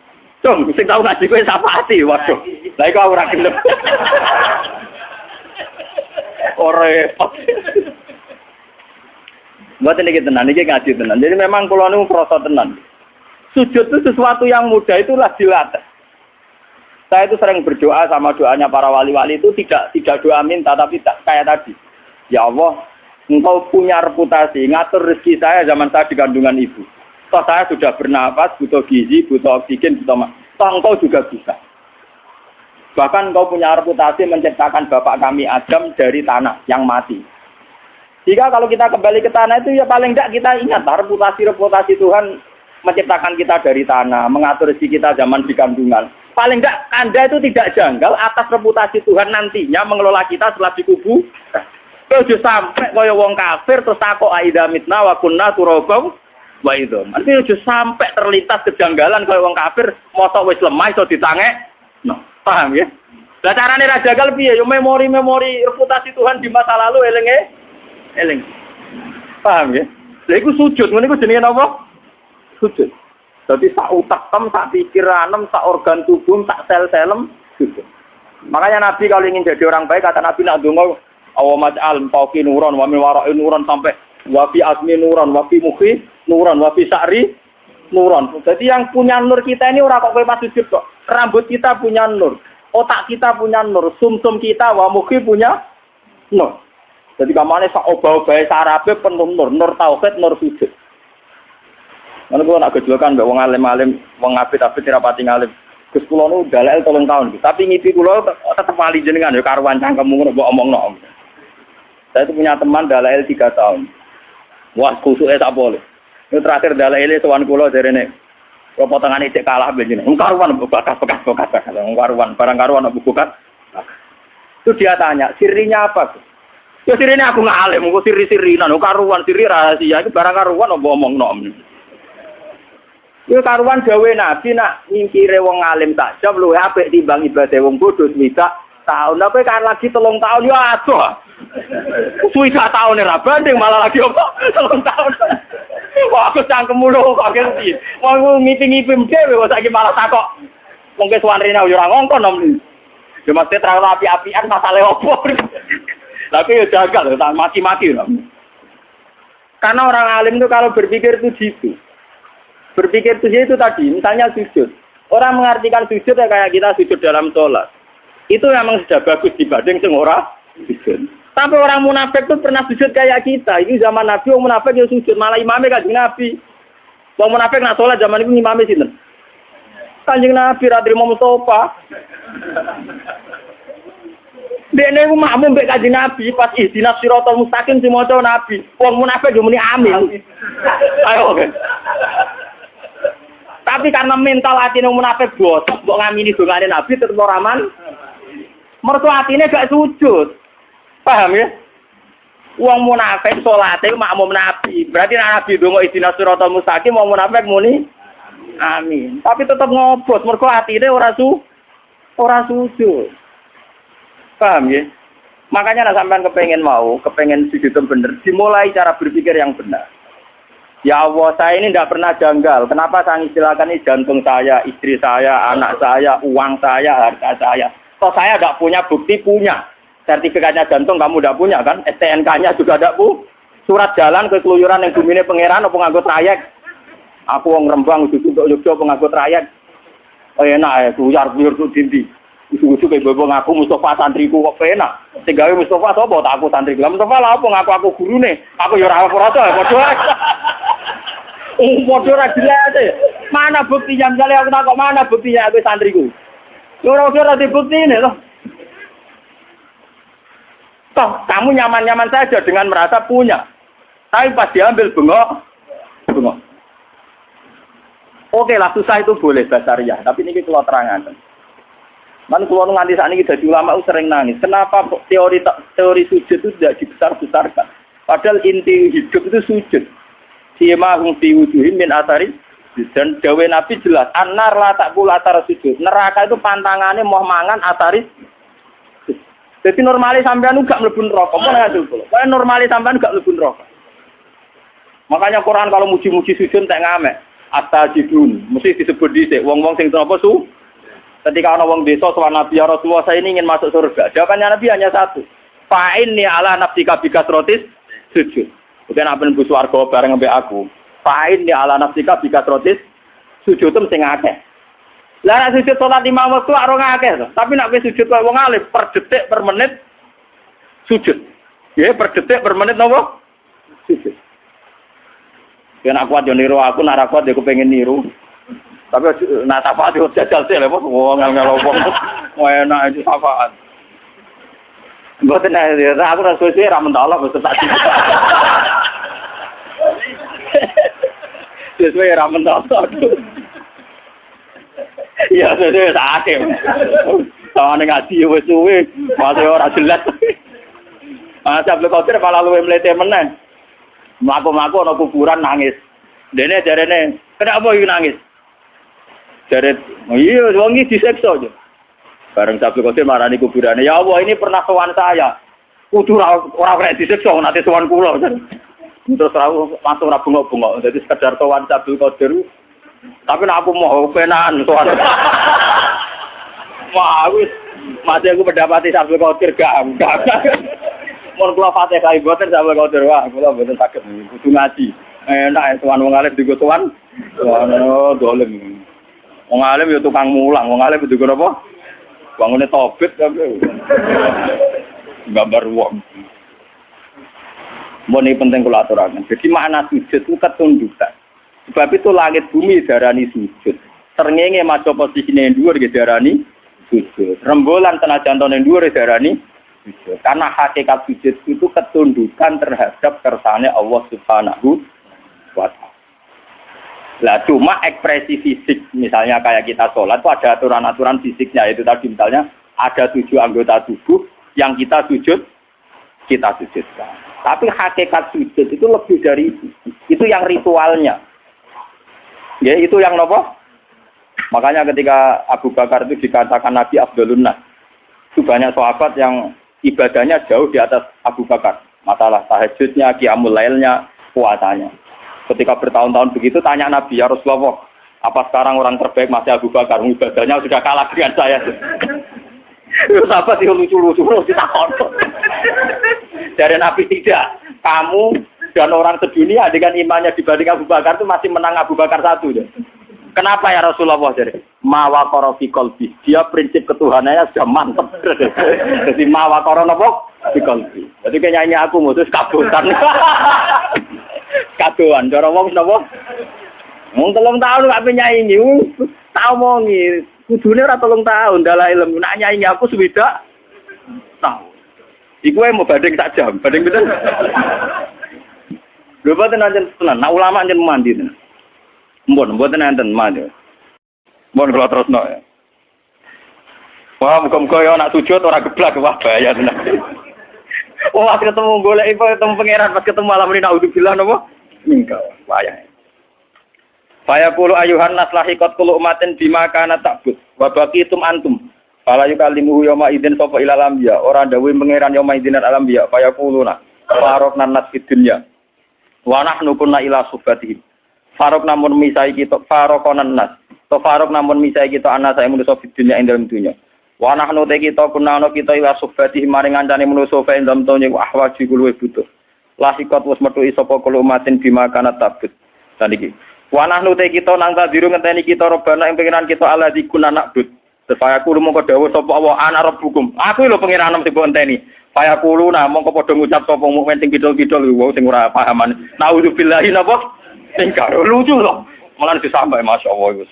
"Cung, sing tau ngaji kowe syafaati." Waduh. Lah iku ora gelem. Ora repot. Mboten iki tenan, iki ngaji tenan. Jadi memang kula niku krasa tenan. Sujud itu sesuatu yang mudah, itulah dilatih. Saya itu sering berdoa sama doanya para wali-wali itu tidak doa minta tapi kayak tadi. Ya Allah, Engkau punya reputasi ngatur rezeki saya zaman saya di kandungan ibu. Toh saya sudah bernafas, butuh gizi, butuh oksigen, butuh toh engkau juga bisa. Bahkan engkau punya reputasi menciptakan bapak kami Adam dari tanah yang mati. Jika kalau kita kembali ke tanah itu ya paling tidak kita ingat reputasi Tuhan menciptakan kita dari tanah, mengatur rezeki kita zaman di kandungan. Paling tidak Anda itu tidak janggal atas reputasi Tuhan nantinya mengelola kita setelah dikubur. Kau sampai kaya wong kafir terus takok aida mitna wa kunna turabau wa itu. Nanti udah sampai terlintas kejanggalan kaya wong kafir motok wis lemah iso ditangek. No, paham ya? Lah carane ra jagal piye? Yo memori reputasi Tuhan di masa lalu eling. Paham ya? Lha iku sujud, ngene iku jenenge apa? Sujud. Dadi sak utak sak pikiranem, sak organ tubuh, sak sel-selem sujud. Makanya Nabi kalau ingin jadi orang baik kata Nabi nak donga awamaj'al fawqi nuran wa min wara'i nuran sampai wa fi asmi nuran wa fi mukhi nuran wa fi sa'ri nuran. Jadi yang punya nur kita ini ora kok kowe pas sujud kok. Rambut kita punya nur, otak kita punya nur, sumsum kita wa mukhi punya nur. Jadi kamane sak obah-obahe sarabe penuh nur tauhid, nur sujud. Mana kula nak gejolkan mbek wong alim-alim, wong apit-apit rapati ngalim. Gus kula nu dalail 3 tahun, tapi ngipi kula tetep wali jenengan ya karuan cangkemmu ngono mbok omongno. Saya itu punya teman dalail 3 tahun. Wah, kusuke tak boleh. Ini terakhir dalail sowan kula jarene. Kok potongane cek kalah benjene. Karuan bekas. Karuan, barang karuan bukat. Itu dia tanya, sirinya apa? Ya sirinya aku ngalim, kok siri-sirinan, karuan, siri rahasia, itu barang karuan mbok omongno. Itu karuan gawe Nabi nak nyingkire wong alim saja luwih apik timbang ibadah wong bodoh swidak tahun. Tapi kan lagi 3 tahun ya adoh. Swidak tahun ora banding malah lagi apa? 3 tahun. Wah aku cangkemmu lho kok ngerti. Wong ngipi-ngipi dhewe kok saiki malah takok. Wong ke suwarene yo ora ngongkon nom. Yo mesti terlalu api-apian masalah opo. Tapi ya jagal tak mati-mati lho. Karena orang alim itu kalau berpikir itu gitu. Berpikir itu tadi, misalnya sujud. Orang mengartikan sujud ya kayak kita sujud dalam sholat. Itu memang sudah bagus dibanding sing ora sujud. Tapi orang munafik itu pernah sujud kayak kita. Ini zaman Nabi, orang munafik yang sujud. Malah imamnya kanjeng Nabi. Orang munafik nak sholat zaman itu imamnya sinten. Kanjeng Nabi, Radri Mustafa. Dene ku makmum mbek kanjeng Nabi pas ihdinas siratal mustaqim si maca Nabi. Wong munafik yo muni amin. Ayo oke. Tapi karena mental atine munafik bosok mbok ngamini dongane Nabi tetep ora aman. Mergo atine gak sujud. Paham ya? Wong munafik salate makmum Nabi. Berarti Nabi donga ihdinas siratal mustaqim wong munafik muni amin. Tapi tetep ngobos mergo atine ora sujud. Paham ya? Makanya sampean kepengen sujud yang bener, dimulai cara berpikir yang benar. Ya Allah, saya ini tidak pernah janggal. Kenapa saya istilahkan ini jantung saya, istri saya, anak saya, uang saya, harta saya. Toh saya tidak punya bukti punya. Sertifikatnya jantung kamu tidak punya kan? STNK-nya juga tidak punya. Surat jalan ke keluyuran yang bumine pangeran apa nganggo trayek. Aku wong Rembang untuk Yogyakarta penganggo trayek. Oh enak ya, buyar-buyar tuh dindi. Usu-usu kayak bobo ngaku Mustafa santriku kok penak. Tinggal Mustafa sapa tak aku santri. Lah Mustafa lah apa ngaku aku gurune. Aku ya ora ora padha. Padha ra jelas. Mana buktinya misale aku takok mana buktinya aku santriku. Ora dibuktine loh. Toh kamu nyaman-nyaman saja dengan merasa punya. Tapi pas diambil bengok. Oke lah susah itu boleh basariah, tapi ini kalau terangan. Man kalau nganti saat ini jadi ulama sering nangis. Kenapa teori sujud itu tidak dibesar-besarkan? Padahal inti hidup itu sujud. Sima hum fi wujuhim min athari. Dan dawe Nabi jelas. Anar la takul atar sujud. Neraka itu pantangannya mau mangan athari. Jadi normalis sampean gak mlebu neraka. Apa nang adul kula? Kaya normalis sampean gak mlebu neraka. Makanya Quran kalau muji-muji sujud tak ngamek. Astajidun. Mesti disebut dhisik wong-wong sing apa su? Ketika ana wong desa sowan Nabi ya Rasulullah saya ini ingin masuk surga. Jawabannya Nabi hanya satu. Fa'inni ala nafsika bikasrotis sujud. Bukan apa mlebu swarga bareng mbek aku. Fa'inni ala nafsika bikasrotis sujud mesti akeh. Lah nek sujud salat 5 waktu ora akeh to. Tapi nek wis sujud kaya wong alim per detik per menit sujud. Ya per detik per menit napa? Sujud. Yen aku kuat yo niru aku, nek kuat yo kepengin niru. Tapi nak syafaat yo jajal sih lho, wong ngel opo. Wah enak iki syafaat. Mboten aku ora suwe ra mentolo wis tak. Sesuai ra mentolo. Iya, sesuai sakit. Tawane ngaji wis suwe, masih ora jelas. Ah, Abdul Qadir malah luwe mlete meneh. Mlaku-mlaku ana kuburan nangis. Dene jarene, "Kenapa iki nangis?" Jare, "Iya, wong iki disiksa aja." Bareng Abdul Qadir marani kuburane, "Ya Allah, ini pernah sowan saya. Kudu ora kena disiksa nanti sowan kula." Terus langsung ra bengok-bengok. Dadi sekedar sowan Abdul Qadir. Tapi nek aku mau penahan sowan. Wah, wis mati aku mendapati Abdul Qadir gak. Mun kula Fatihah mboten sampe kodur wah kula mboten saged kudu ngaji. Enak tuan wong alim digo tuan. Ono dolem. Wong alim ya tukang mulang, wong alim digo napa? Bangune tobit kabeh. Gambar wong. Ini penting kula aturaken. Jadi makna sujud itu ketundukan. Sebab itu langit bumi darani sujud. Srengenge maca posisine dhuwur nggih darani sujud. Rembulan tenajan tone dhuwur darani sujud. Karena hakikat sujud itu ketundukan terhadap kersane Allah Subhanahu wa ta'ala. Lah cuma ekspresi fisik misalnya kayak kita sholat itu ada aturan-aturan fisiknya, itu tadi misalnya ada 7 anggota tubuh yang kita sujudkan. Tapi hakikat sujud itu lebih dari itu yang ritualnya. Ya itu yang apa? Makanya ketika Abu Bakar itu dikatakan Nabi Abdulun Nas, itu banyak sahabat yang ibadahnya jauh di atas Abu Bakar. Masalah tahajudnya, qiyamul lailnya, puasanya. Ketika bertahun-tahun begitu tanya Nabi, "Ya Rasulullah, apa sekarang orang terbaik masih Abu Bakar? Ibadahnya sudah kalah dengan saya." Itu sahabat itu lucu-lucu ditakon. Dari Nabi tidak. Kamu dan orang sedunia dengan imannya dibanding Abu Bakar itu masih menang Abu Bakar satu. Kenapa ya Rasulullah? Jadi mawakoro fi qalbi. Dia prinsip ketuhanannya sudah mantap. Jadi mawakoro napa? Fi qalbi. Jadi nyanyi aku mutus kabutan. Kadoan cara wong napa? Wong 3 tahun gak penyanyi. Tak omongi. Kudune ora 3 tahun dalah ilmu. Nak nyanyi aku swidak tahun. Iku mau banding sak jam. Banding pinten? Lho boten anjen tenan. Nak ulama anjen mandi tenan. Mboten enten mandi. Mun kula terusno ya. Wah, muga-muga ya nak sujud ora geblak wah bahaya tenan. Wah, ketemu golek ketemu pangeran pas ketemu malam ini naudzubillah napa? Mingkau. Wayah. Faya qulu ayuhan nas lahiqat kullu umatin bima kana ta'bud wa baqitum antum. Fala yukallimu yauma idzin sapa ilal anbiya. Ora dawuh pangeran yauma idzin al anbiya. Faya quluna faraqna nas fid dunya. Wa nahnu kunna ila subhatihim. Farok namun misai kita farokonan nas. To farok namun misai kita anak saya manusia di dunia ing dalam dunia. Wa nahnu te kita kunana kita ila subhati maring ngancane manusia ing dalam dunia ahwaji kulo butuh. Lasikot wis metu sapa kulo umatin bima kana tabut. Dan iki. Wa nahnu te kita nang tadiru ngenteni kita robana ing pengiran kita ala dikun anak but. Supaya kulo mongko dawuh sapa Allah ana rabbukum. Aku lho pengiran sing enteni. Supaya kulo nah mongko padha ngucap sapa mukmin sing kidul-kidul wau sing ora pahaman. Nauzubillahi napa? Tinggal lucu loh, malah disampai masya Allah itu.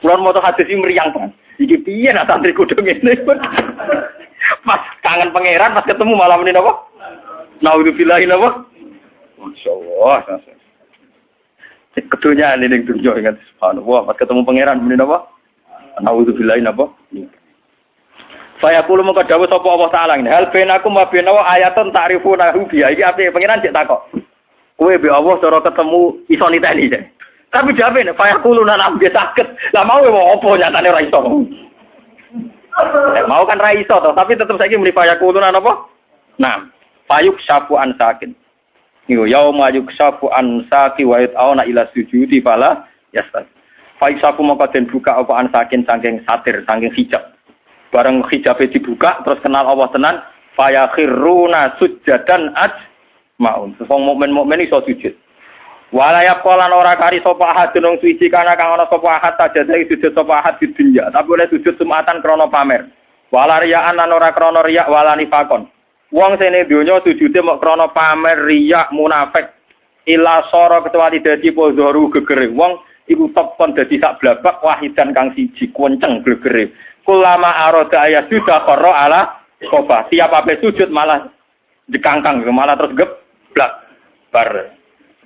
Pulau motor hadis ini meriang kan, iki piye nak santri kudung ini. Pas kangen pangeran, pas ketemu malam ini apa? Naudzubillahi apa? Masya Allah. Kedunya ini dunia ingat subhanallah. Pas ketemu pangeran ini apa? Naudzubillahi apa? Saya kulo mengko dawuh sapa Allah taala ini. Hal benakum wa benawa ayatan ta'rifuna biya. Iki ape pangeran cek takok. Kowe be Allah cara ketemu iso niteni deh. Tapi jawabe nek faya kulo nang dia sakit. Lah mau opo nyatane ora iso. Mau kan ra iso to, tapi tetep saiki muni faya kulo nang apa? Nah, fayuk syafu an sakin. Niku yauma yuk syafu an saki wa yatauna ila sujudi fala yastad. Fayuk syafu moko den buka apa an sakin saking satir, saking hijab. Bareng hijabe dibuka terus kenal Allah tenan, faya khiruna sujadan maun. Wong mukmin iso sujud. Walayap kolan ora kari sapa ahad nang suci kana kang ana sapa ahad sajada sujud sapa ahad di dunya. Tapi oleh sujud sumatan krana pamer. Walariyaan lan ora krana riya walani fakon. Wong sene donya sujude mok krana pamer riya munafik. ila soro kecuali dadi pozoru gegere wong iku tepon dadi sak blabak wahidan kang siji kuenceng gegere kulama aroda ayat sudah karo ala koba tiap ape sujud malah dikangkang malah terus geblak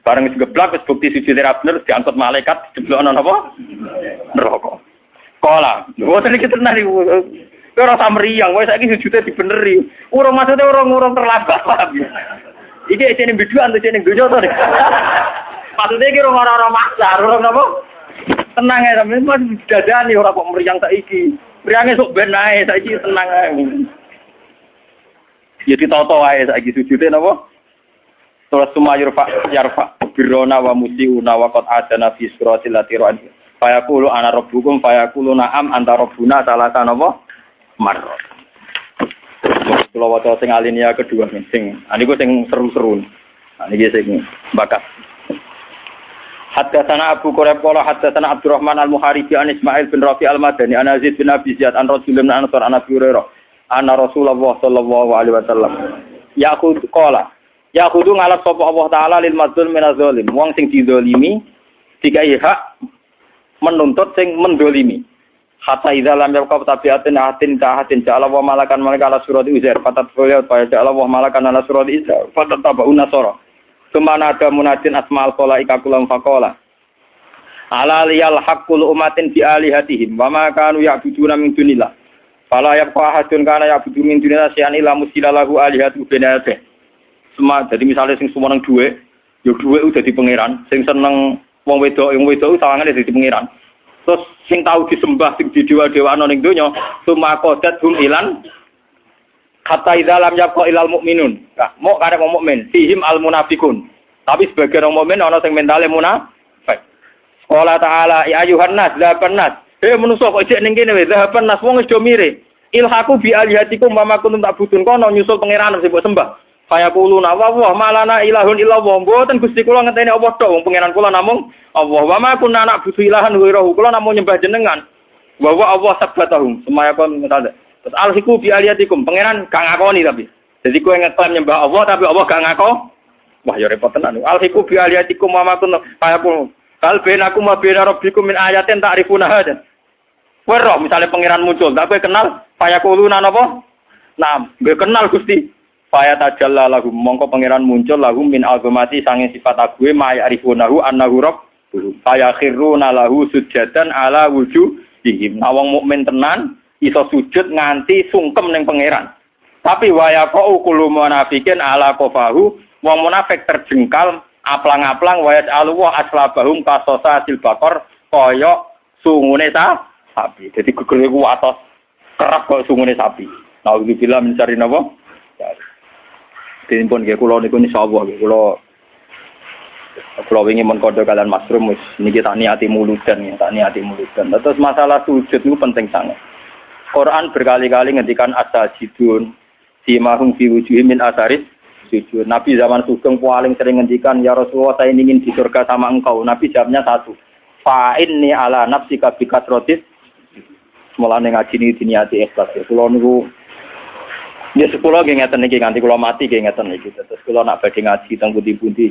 bareng geblak wis bukti sujud ra bener diangkut malaikat dijeblokno napa neraka kola mboten iki tenan iki ora samriyang wae saiki sujude dibeneri urung maksudnya urung terlambat paham ya iki isine biduan to isine donya to. Maksudnya iki ora maksa, ora napa? Tenang ae sampeyan dadani ora kok mriyang saiki. Mriyange sok ben ae saiki tenang ae. Ya ditoto ae saiki sujude napa? Terus sumayur yarfa birona wa musiuna wa qad adana fi suratil latiran. Fayaqulu ana rabbukum fayaqulu na'am anta rabbuna salasa napa? Marra. Kalau waktu sing alinea kedua sing niku sing seru-seru. Niki sing bakat. Haddatsana Abu Quraib qala haddatsana Abdurrahman Al-Muharibi an Ismail bin Rafi Al-Madani an Aziz bin Abi Ziyad an Rasulullah bin Ansar an Abi Hurairah anna Rasulullah sallallahu alaihi wasallam yaqul qala yaqudu ngalap sapa Allah taala lil madzlum min az-zalim wong sing dizalimi dikai hak menuntut sing mendolimi. Hatta idza lam yaqab tabiatin atin ta'atin ja'ala wa malakan malaka ala surati uzair fatat fayat fa ja'ala wa malakan ala surati isa fatat tabu nasara kemana ada munadin asmaul qalaika kulam faqala ala liyal haqqul umatin bi alihatihim wa ma kanu ya'buduna min dunillah fala yabqa ahadun kana ya'budu min dunillah syai'an illa musilahu alihatu binate semua jadi misalnya sing sumeneng dhuwit ya dhuwit udah dadi pangeran sing seneng wong wedok sawangane dadi pangeran. Terus sing tahu disembah sing di dewa-dewano ning donya sumakodat hum ilan hatta idza lam yabqa ilal mukminun. Nah, mok karep wong mukmin, fihim al munafiqun. Tapi sebagian wong mukmin ana sing mentale munafik. Qala ta'ala ya ayuhan nas zahaban nas. Manusa kok jek ning kene wae zahaban nas wong wis do mire. Ilhaku bi alihatikum wa ma kuntum ta'budun kono nyusul pangeran sing mbok sembah. Kaya kuluna wa malana ilahun illallah. Mboten Gusti kula ngenteni apa tok wong pangeran kula namung Allah wa ma kunna na'budu ilahan ghairuhu kula namung nyembah jenengan. Wa Allah sabbatahum semaya kon ngene. Terus alhiku bi aliyatikum pangeran gak ngakoni tapi. Jadi kowe ngeklaim nyembah Allah tapi Allah gak ngako. Wah ya repot tenan. Alhiku bi aliyatikum wa ma kunna kaya kul kal bainakum wa baina rabbikum min ayatin ta'rifuna hada. Kowe roh misale pangeran muncul tapi kenal kaya kuluna napa? Nah, gue kenal Gusti. Faya tajalla lahum mongko pangeran muncul lahum min azamati sange sifat ague ma'arifunahu annahu rabb faya khiruna lahu sujadan ala wujuhihim wong mukmin tenan iso sujud nganti sungkem ning pangeran tapi waya qau kullu munafiqin ala qafahu wong munafik terjengkal aplang-aplang waya alwa aslabahum qasasatil baqar kaya sungune sapi dadi gegere ku atos kerap kaya sungune sapi nah iki bila mencari napa Dipun nggih kula niku insyaallah nggih kula wingi men kodho kalian Mas Rum wis niki tak niati muludan ya tak niati muludan. Terus masalah sujud niku penting sangat. Quran berkali-kali ngendikan as-sajidun simahum fi wujuhihim min atharis sujud. Nabi zaman sugeng paling sering ngendikan ya Rasulullah saya ingin di surga sama engkau. Nabi jawabnya satu. Fa inni ala nafsika bi kasratis. Mulane ngaji niki diniati ikhlas. Kula niku ya sekolah nggih ngeten iki nganti kula mati nggih ngeten iki. Terus kula nak badhe ngaji teng pundi-pundi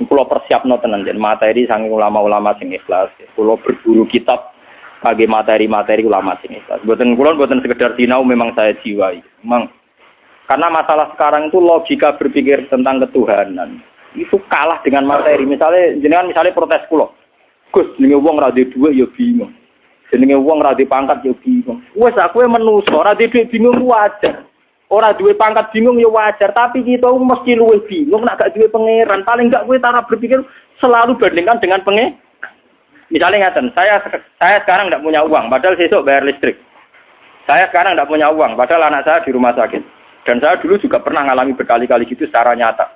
kula persiapno tenan jen materi saking ulama-ulama sing ikhlas. Kula berburu kitab kangge materi-materi ulama sing ikhlas. Mboten sekedar sinau memang saya jiwai. Memang karena masalah sekarang itu logika berpikir tentang ketuhanan itu kalah dengan materi. Misalnya protes kula. Gus jenenge wong ra duwe dhuwit ya bingung. Jenenge wong ra duwe pangkat ya bingung. Wes aku menungso ra duwe dhuwit bingung wajar. Ora duwe pangkat bingung ya wajar, tapi kita mesti luwih bingung nek gak duwe pangeran. Paling gak kowe cara berpikir selalu bandingkan dengan pangeran. Misalnya ngaten, saya sekarang tidak punya uang, padahal besok bayar listrik. Saya sekarang tidak punya uang, padahal anak saya di rumah sakit. Dan saya dulu juga pernah ngalami berkali-kali gitu secara nyata.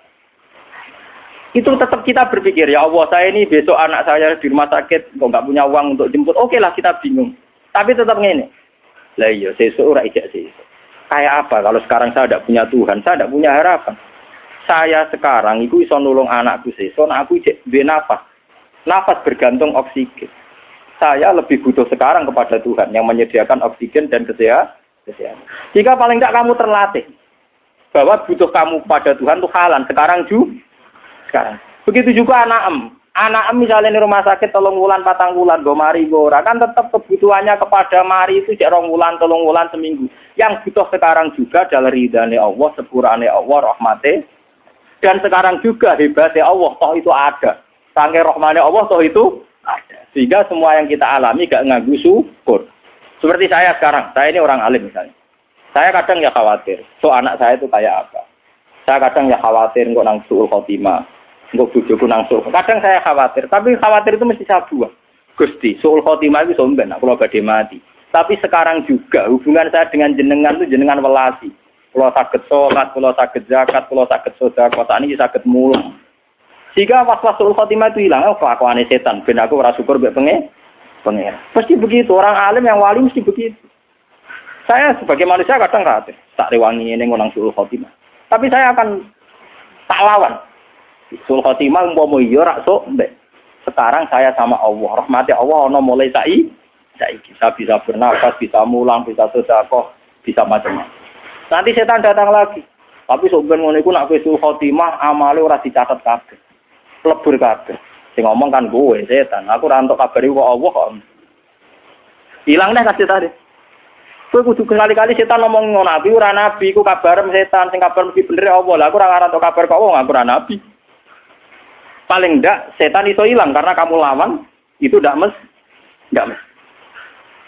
Itu tetap kita berpikir, ya Allah saya ini besok anak saya di rumah sakit, kok nggak punya uang untuk jemput. Oke lah kita bingung. Tapi tetap ngene. Lah iya, besok ora ijak sesuk. Kayak apa kalau sekarang saya tidak punya Tuhan, saya tidak punya harapan. Saya sekarang itu bisa nolong anakku sesuk, aku ijek duwe nafas. Nafas bergantung oksigen. Saya lebih butuh sekarang kepada Tuhan yang menyediakan oksigen dan kesehatan. Jika paling tidak kamu terlatih bahwa butuh kamu kepada Tuhan itu halan sekarang. Begitu juga anak misalnya di rumah sakit 3 bulan 4 bulan go mari go ora kan tetap kebutuhannya kepada mari itu 2 bulan 3 bulan seminggu. Yang butuh sekarang juga adalah ridhane Allah, sepurane Allah, rahmate. Dan sekarang juga hebatnya Allah toh itu ada. Sange rahmane Allah toh itu ada. Sehingga semua yang kita alami gak nganggu syukur. Seperti saya sekarang, saya ini orang alim misalnya. Saya kadang ya khawatir, so anak saya itu kayak apa. Saya kadang ya khawatir kok nang suul khotimah, kok bojoku nang suul. Kadang saya khawatir, tapi khawatir itu mesti saya buang. Gusti, suul khotimah itu somben, aku lo badhe mati. Tapi sekarang juga hubungan saya dengan jenengan itu jenengan welasi. Kalau saged sholat, kalau saged zakat, kalau saged sedekah, saat ini saged mulung. Jika was-was suul khotimah itu hilang, kelakuane setan. Ben aku ora syukur mbek pengen. Pasti begitu, orang alim yang wali mesti begitu. Saya sebagai manusia kadang khawatir, tak rewangi ini ngonang suul khotimah. Tapi saya akan tak lawan. Suul khotimah umpama iya rak sok mbek. Sekarang saya sama Allah, rahmati Allah ono mulai saiki saya bisa bernafas, bisa mulang, bisa sedekah, bisa macam-macam. Nanti setan datang lagi. Tapi sok ben ngono iku nek kowe suul khotimah amale ora dicatet kabeh. Lebur kabeh. Sing ngomong kan kowe setan. Aku ora entuk kabare kok Allah kok. Hilang dah kasih tadi. Kowe kudu kali-kali setan ngomong ngono nabi ora nabi, ku kabar setan sing kabar mesti bener Allah. Lah aku ora ngarep kabar kok wong aku ora nabi. Paling ndak setan iso hilang karena kamu lawan itu ndak mes.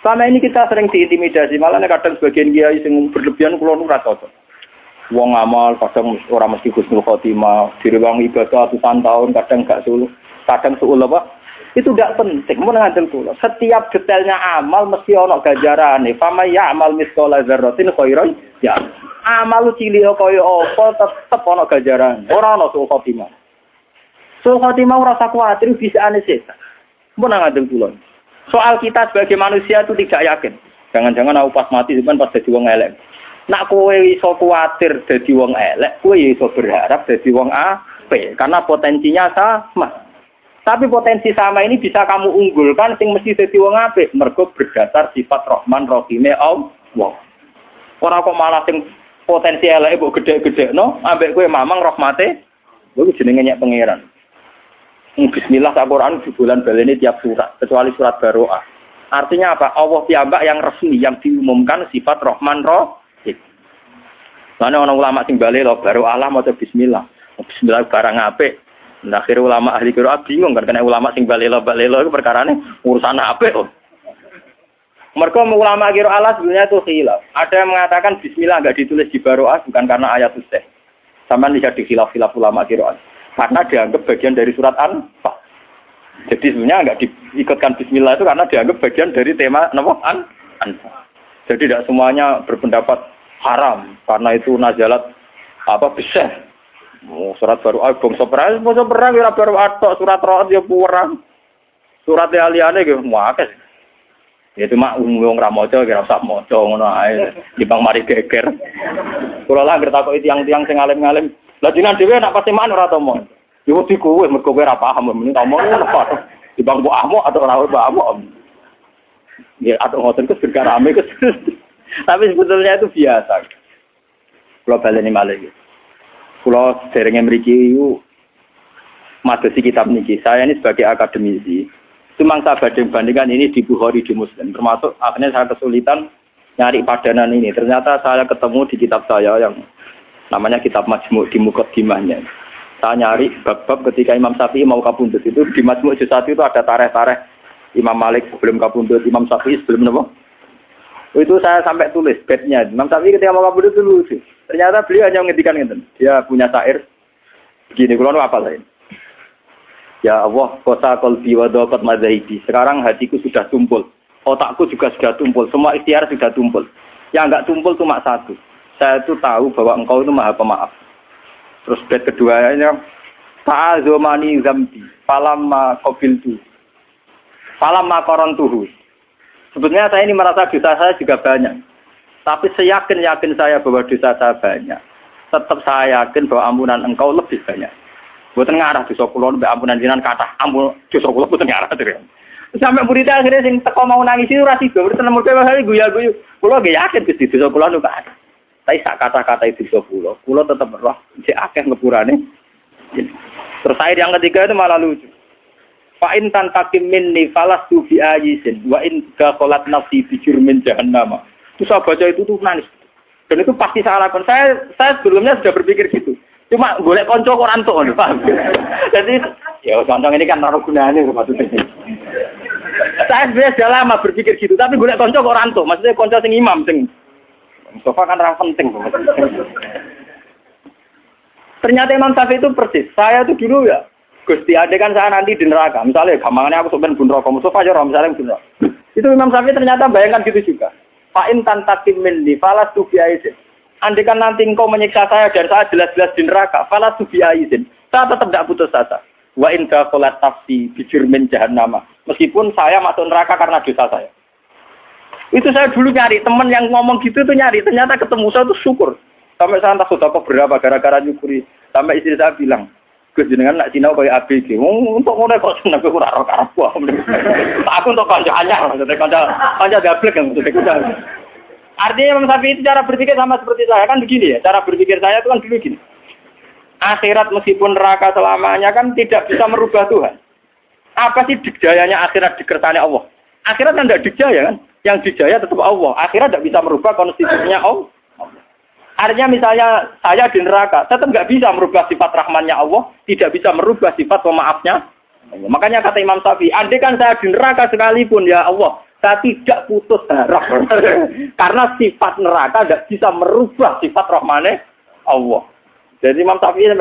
Selama ini kita sering diintimidasi, malah kadang sebagian kiai sing berlebihan kula nu ora cocok. Wong amal kadang ora mesti husnul khotimah, direwangi ibadah ratusan tahun kadang gak sul, kadang suul apa? Itu tidak penting, mau ngadil kula. Setiap detailnya amal mesti ono ganjarane. Fama ya amal misqala dzarratin khairan ya. Amal cilik kaya apa tetep ono ganjarane. Ora ono suul khotimah. Suul khotimah ora usah kuwatir bisa ane setan. Mau ngadil kula. Soal kita sebagai manusia itu tidak yakin. Jangan-jangan aku pas mati cuman pas dadi wong elek. Nak kowe iso kuwatir dadi wong elek, kowe iso berharap dadi wong apik karena potensinya sama. Tapi potensi sama ini bisa kamu unggulkan sing mesti dadi wong apik mergo berdasar sifat Rahman Rahime Allah. Ora kok malah sing potensi eleke mbok gedhe-gedhekno ambek kowe mamang rahmate kuwi jenenge nyek pangeran. Bismillah Al-Qur'an di bulan balene tiap surat kecuali surat Baroah. Artinya apa? Allah piyambak yang resmi yang diumumkan sifat Rahman Rahim. Lan ana ulama sing bali lho Baroah lah maca bismillah. Bismillah barang apik. Nah, akhir ulama ahli qiraat bingung kan karena ulama sing balelo itu perkarane urusan apik kok. Mergo ulama qiraat sebenarnya itu khilaf. Ada yang mengatakan bismillah enggak ditulis di Baroah bukan karena ayat usah. Sampai lihat di khilaf ulama qiraat. Karena dianggap bagian dari surat An-Fal. Jadi sebenarnya enggak diikutkan bismillah itu karena dianggap bagian dari tema An-Fal. Jadi tidak semuanya berpendapat haram karena itu nazalat besar. Surat baru bangsa perang ora baru atok surat roh ya perang. Surat liyane ge muakeh. Ya cuma wong ra maca ora usah maca ngono ae. Dibang mari geger. Kula lah ngerti takoki tiang-tiang sing alim-alim. Lah jenengan dhewe nek pasti man ora tomo. Yo wedi kowe mergo kowe ora paham meni tomo ngono kok. Dibang mbok ahmo atau ora mbok ahmo. Ya atau ngoten ku berkarame ku. Tapi sebetulnya itu biasa. Kula baleni malih. Kalau derenge mriki iku madosi kitab niki. Saya ini sebagai akademisi, cuma saya bandingkan ini di Bukhari di Muslim. Termasuk akhirnya saya kesulitan nyari padanan ini. Ternyata saya ketemu di kitab saya yang namanya kitab Majmu' di Muqaddimahnya. Saya nyari bab-bab ketika Imam Syafi'i mau kapundhut itu di Majmu' juz 1 itu ada tarikh-tarikh Imam Malik sebelum kapundhut, Imam Syafi'i sebelum napa? Itu saya sampai tulis bednya. Imam Syafi'i ketika mau kapundhut itu lucu. Ternyata beliau hanya menghentikan itu. Dia punya syair begini, kalau apa lain? Ya Allah, kota qalbi wa daqat mazhabi. Sekarang hatiku sudah tumpul, otakku juga sudah tumpul, semua ikhtiar sudah tumpul. Yang enggak tumpul cuma satu. Saya itu tahu bahwa engkau itu Maha Pemaaf. Terus bait keduanya, ta'azumani zambi, falamma qabiltu. Falamma qarantuhu. Sebetulnya saya ini merasa dosa saya juga banyak. Tapi seyakin-yakin saya bahwa dosa saya banyak. Tetap saya yakin bahwa ampunan engkau lebih banyak. Bukan ngarah dosa kula mbek ampunan jenengan kathah. Ampun dosa kula boten ngarah terus. Sampai muridnya akhirnya sing teko mau nangis itu ra sida. Terus nomor kali guyu-guyu. Kula nggih yakin Gusti dosa kula nu kathah. Tapi sak kata-kata itu dosa kula tetep roh sik akeh ngepurane. Terus ayat yang ketiga itu malah lucu. Fa in tantakim minni falastu bi ayisin wa in qalat nafsi bi jurmin jahannam. Terus saya baca itu tuh nangis. Dan itu pasti saya lakukan. Saya sebelumnya sudah berpikir gitu. Cuma golek kanca kok rantuk ngono, paham. Jadi ya kanca ini kan naruh gunane maksudnya. Saya sebenarnya sudah lama berpikir gitu, tapi golek kanca kok rantuk. Maksudnya kanca sing imam sing Mustafa kan orang penting. Ternyata Imam Syafi'i itu persis. Saya tuh dulu ya, Gusti ade kan saya nanti di neraka. Misalnya gampangannya aku sebenarnya bun neraka, Mustafa aja orang misalnya bun neraka. Itu Imam Syafi'i ternyata bayangkan gitu juga. Fa'in tantakim minni falastu bi'aizin. Andai kan nanti engkau menyiksa saya dan saya jelas-jelas di neraka, falastu bi'aizin. Saya tetap tidak putus asa. Wa in dakhalat nafsi bi jurmin jahannam. Meskipun saya masuk neraka karena dosa saya. Itu saya dulu nyari teman yang ngomong gitu tuh nyari, ternyata ketemu saya tuh syukur. Sampai saya entah sudah berapa gara-gara nyukuri. Sampai istri saya bilang, Gus jenengan nak sinau kayak ABG. Untuk ngono kok seneng kowe ora karo aku. Aku untuk kanca anyar, maksudnya kanca gablek yang maksudnya. Artinya Imam Syafi'i itu cara berpikir sama seperti saya kan begini ya. Cara berpikir saya itu kan dulu gini. Akhirat meskipun neraka selamanya kan tidak bisa merubah Tuhan. Apa sih dikjayanya akhirat dikersane Allah? Akhirat kan tidak dikjaya kan? Yang dijaya tetap Allah. Akhirat tidak bisa merubah konstitusinya Allah. Artinya misalnya saya di neraka, tetap nggak bisa merubah sifat rahmannya Allah, tidak bisa merubah sifat pemaafnya. Makanya kata Imam Syafi'i, andai kan saya di neraka sekalipun ya Allah, saya tidak putus harap. Karena sifat neraka tidak bisa merubah sifat rahmannya Allah. Jadi Imam Syafi'i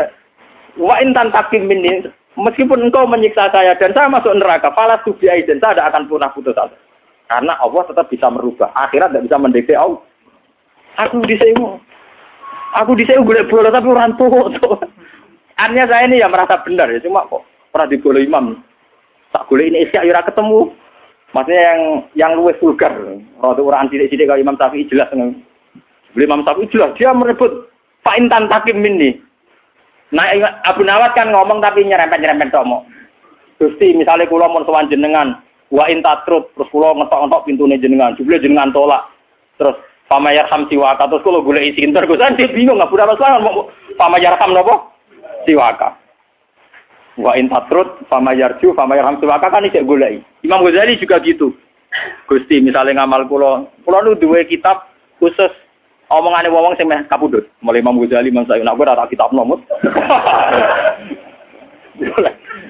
wa in tantakim minni, meskipun engkau menyiksa saya dan saya masuk neraka, falastu bi'aizin, saya tidak akan pernah putus asa. Karena Allah tetap bisa merubah. Akhirat tidak bisa mendekati Allah. Aku disini golek bola tapi orang tua. Artinya saya ini ya merasa benar ya. Cuma kok pernah di bola imam. Tak golek ini isya ora ketemu. Maksudnya yang luwes vulgar. Rada orang sidik-sidik kalau Imam Syafi'i jelas. Imam Syafi'i jelas. Dia merebut fa'in tantakim minni. Nah Abu Nawas kan ngomong tapi nyerempet-nyerempet tomo. Gusti misalnya kula mun sowan jenengan. Wa intatrut terus kula ngetok-ngetok pintune jenengan, jebule jenengan tolak. Terus pamayarham siwaka terus kula golek isi inter Gus dia bingung enggak berapa salah mau pamayarham napa? Siwaka. Wa intatrut pamayarju pamayarham siwaka kan isih goleki. Imam Ghazali juga gitu. Gusti misalnya ngamal kula nu duwe kitab khusus omongane wong sing meh kapundhut. Mulai Imam Ghazali Imam Syafi'i nek ora tak kitab nomut.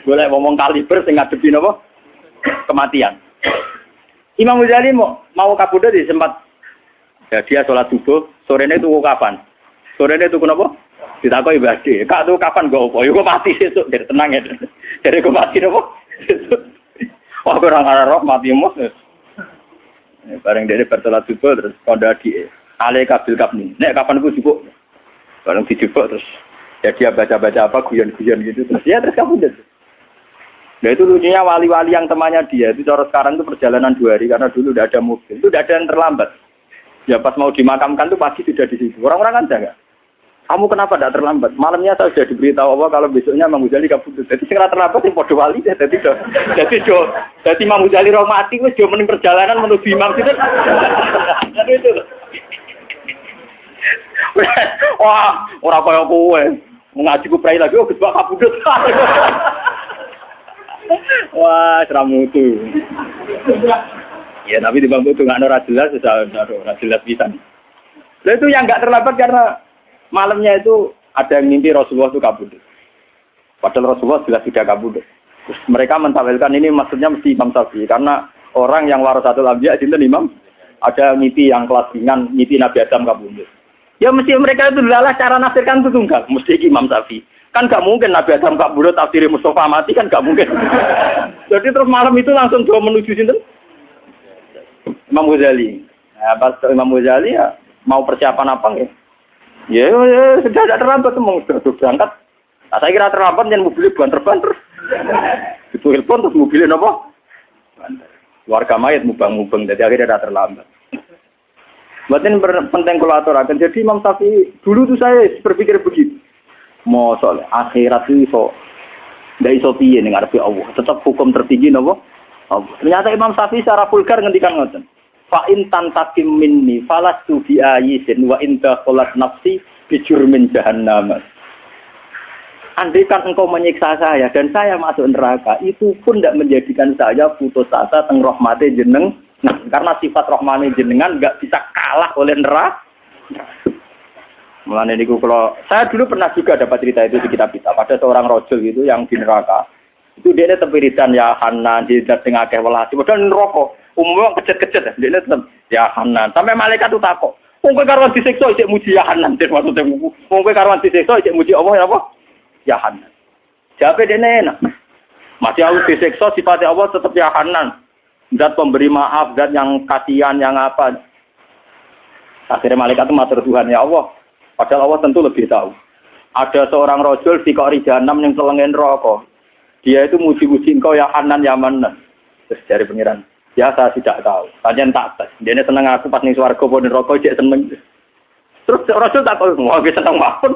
Boleh ngomong kaliber sing ngadepi napa? Kematian. Imam Ghazali mau kabudut di sempat ya, dia sholat subuh, sorenya itu kapan? Sorenya itu kenapa? Ditakoki ibadi. Kak tuh kapan gue opo? Yo mati sesuk, jadi tenang ya. Jadi gue mati napa? Wah orang roh mati mus. Bareng dia bersolat subuh terus kondo di ale kabil kapni. Nek kapan gue sibuk? Bareng dijebok terus ya dia baca-baca apa guyon-guyon gitu terus ya terus kabudut. Nah itu lucunya wali-wali yang temannya dia itu cara sekarang itu perjalanan 2 hari karena dulu udah ada mobil, itu udah ada yang terlambat. Ya pas mau dimakamkan tuh pagi sudah di situ. Orang-orang kan jaga. Kamu kenapa tidak terlambat? Malamnya saya sudah diberitahu Allah kalau besoknya Imam Ghazali kabudut. Jadi segera terlambat yang podo wali ya. Jadi Imam Ghazali roh mati wis do mending perjalanan menuju Imam itu. Jadi itu. Wah, ora kaya kowe. Ngaji ku prai lagi oh Gus kabudut. Wah, seramutu. Ya, tapi di bangku itu nggak ora jelas, ora jelas bisa. Nah, itu yang nggak terlambat karena malamnya itu ada yang mimpi Rasulullah itu kabudut. Padahal Rasulullah jelas tidak kabudut. Terus mereka mentawilkan ini maksudnya mesti Imam Syafi'i karena orang yang warasatul anbiya itu imam ada mimpi yang kelas ringan, mimpi Nabi Adam kabudut. Ya mesti mereka itu lalah cara nafsirkan itu tunggal, mesti Imam Syafi'i. Kan gak mungkin Nabi Adam kabudut tafsir Mustafa mati kan gak mungkin. Jadi terus malam itu langsung coba menuju sinten? Imam Ghazali. Nah, pas Imam Ghazali ya mau persiapan apa nggih? Ya sudah tidak terlambat mau berangkat. Nah, saya kira terlambat yang mobilnya banter-banter. Itu telepon terus mobilnya apa? Banter. Warga mayat mubang-mubang jadi akhirnya tidak terlambat. Batin penting kolaborasi. Jadi Imam Syafi'i dulu tuh saya berpikir begitu. Mau soal akhirat itu ndak iso piye ning ngarepe Allah. Tetap hukum tertinggi napa? Allah. Ternyata Imam Syafi'i secara vulgar ngendikan ngoten. Fa in tantakim minni falastu bi ayisin wa in dakhalat nafsi bi jurmin jahannam. Andaikan engkau menyiksa saya dan saya masuk neraka, itu pun tidak menjadikan saya putus asa teng rahmate jeneng. Nah, karena sifat rahmane jenengan nggak bisa kalah oleh neraka. Mulane niku kalau saya dulu pernah juga dapat cerita itu di kitab-kitab. Ada seorang rojul gitu yang di neraka. Itu dia tepiridan ya Hanan, dia dateng akeh welasi. Padahal neraka umum kecet-kecet dia tetep ya Hanan. Sampai malaikat itu takok. Wong kowe karuan disiksa isih muji ya Hanan, maksudnya wong kowe karuan disiksa isih muji Allah ya apa? Ya Hanan. Jawabe dene enak. Masih aku disiksa sifatnya Allah tetap ya Hanan. Zat pemberi maaf, zat yang kasihan, yang apa. Akhirnya malaikat itu matur Tuhan ya Allah. Padahal Allah tentu lebih tahu. Ada seorang rojul di Qori Jahanam yang telengen rokok. Dia itu muji-muji engkau ya Hanan ya Manan. Terus dari pengiran. Ya saya tidak tahu. Kalian tak tes. Dia seneng aku pas ning swarga pun rokok cek seneng. Terus rojul tak tahu. Wah dia seneng mawon.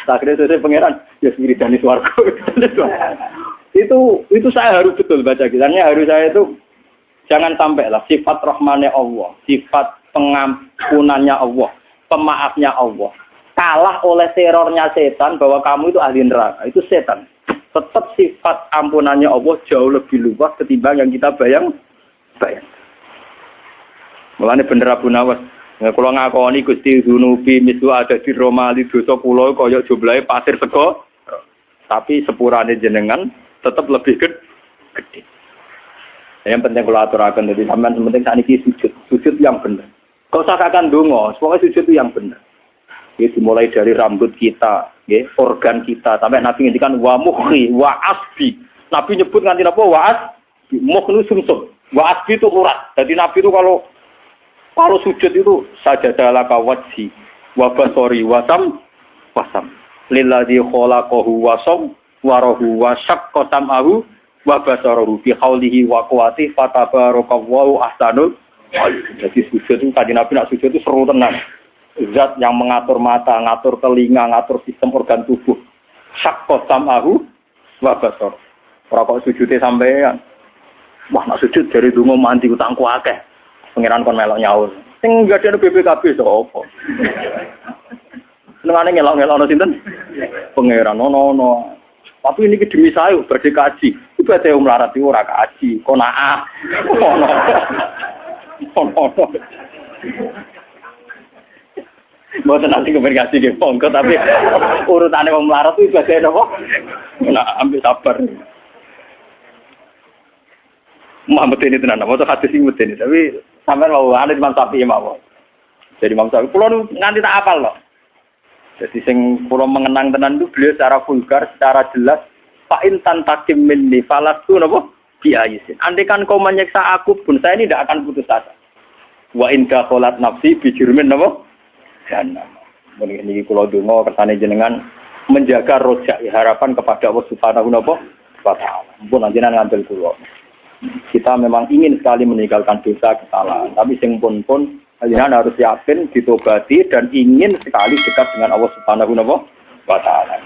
Akhirnya saya pengiran. Ya spiritani swarga. Itu saya harus betul baca kisahnya, harus saya itu jangan sampai lah sifat rahmane Allah, sifat pengampunannya Allah, pemaafnya Allah kalah oleh terornya setan bahwa kamu itu ahli neraka. Itu setan. Tetap sifat ampunannya Allah jauh lebih luas ketimbang yang kita bayang. Mulane bener Abu Nawas. Kula ngakoni Gusti Zunubi misu ada di Romali dosa kula kaya jumlahe pasir sego. Tapi sepurane jenengan tetap lebih gede. Yang penting kalau aturakan jadi sampean penting saat ini sujud yang benar. Kau usahakan dongo, pokoknya sujud itu yang benar. Ini dimulai dari rambut kita, ya, organ kita, sampai Nabi ngendikan wa mukhi wa asbi. Nabi nyebut nganti apa wa asbi, mukh itu sumsum, wa asbi itu urat. Jadi Nabi itu kalau sujud itu sajadalah kawajhi wa basori wasam lilladzi khalaqahu wasam warahu wa syaqqa sam'ahu wa basarahu bi haulihi wa quwwati fatabarakallahu ahsanul. Jadi sujud itu tadi Nabi nak sujud itu seru tenang. Zat yang mengatur mata, ngatur telinga, ngatur sistem organ tubuh. Syaqqa sam'ahu wa basar. Ora kok sujudé sampean. Wah nak sujud dari donga mandi utangku akeh. Pangeran kon melok nyaur. Sing gadene BPKB sapa? Senengane ngelok-ngelokno sinten? Pangeran ono. Tapi ini demi saya badhe kaji. Ibadah melarat itu ora kaji, qanaah. Ono. Mboten nanti komunikasi nggih monggo tapi urutane wong melarat itu ibadah napa? Nah, ambil sabar. Muhammad ini tenan, mau hadis iki mesti tapi sampean mau ane Imam Syafi'i mawon. Jadi Imam Syafi'i kula nganti tak apal loh. Jadi sing kula mengenang tenan itu beliau secara vulgar, secara jelas fa in tantakim minni falastu napa biayisin. Andaikan kau menyiksa aku pun saya ini tidak akan putus asa. Wa in dakhalat nafsi bi jurmin napa jannah. Mungkin iki kula donga kersane jenengan menjaga rojak harapan kepada Allah Subhanahu wa taala. Mumpun jenengan ngambil kula. Kita memang ingin sekali meninggalkan dosa kesalahan, tapi sing pun jenengan harus yakin ditobati dan ingin sekali dekat dengan Allah Subhanahu wa taala.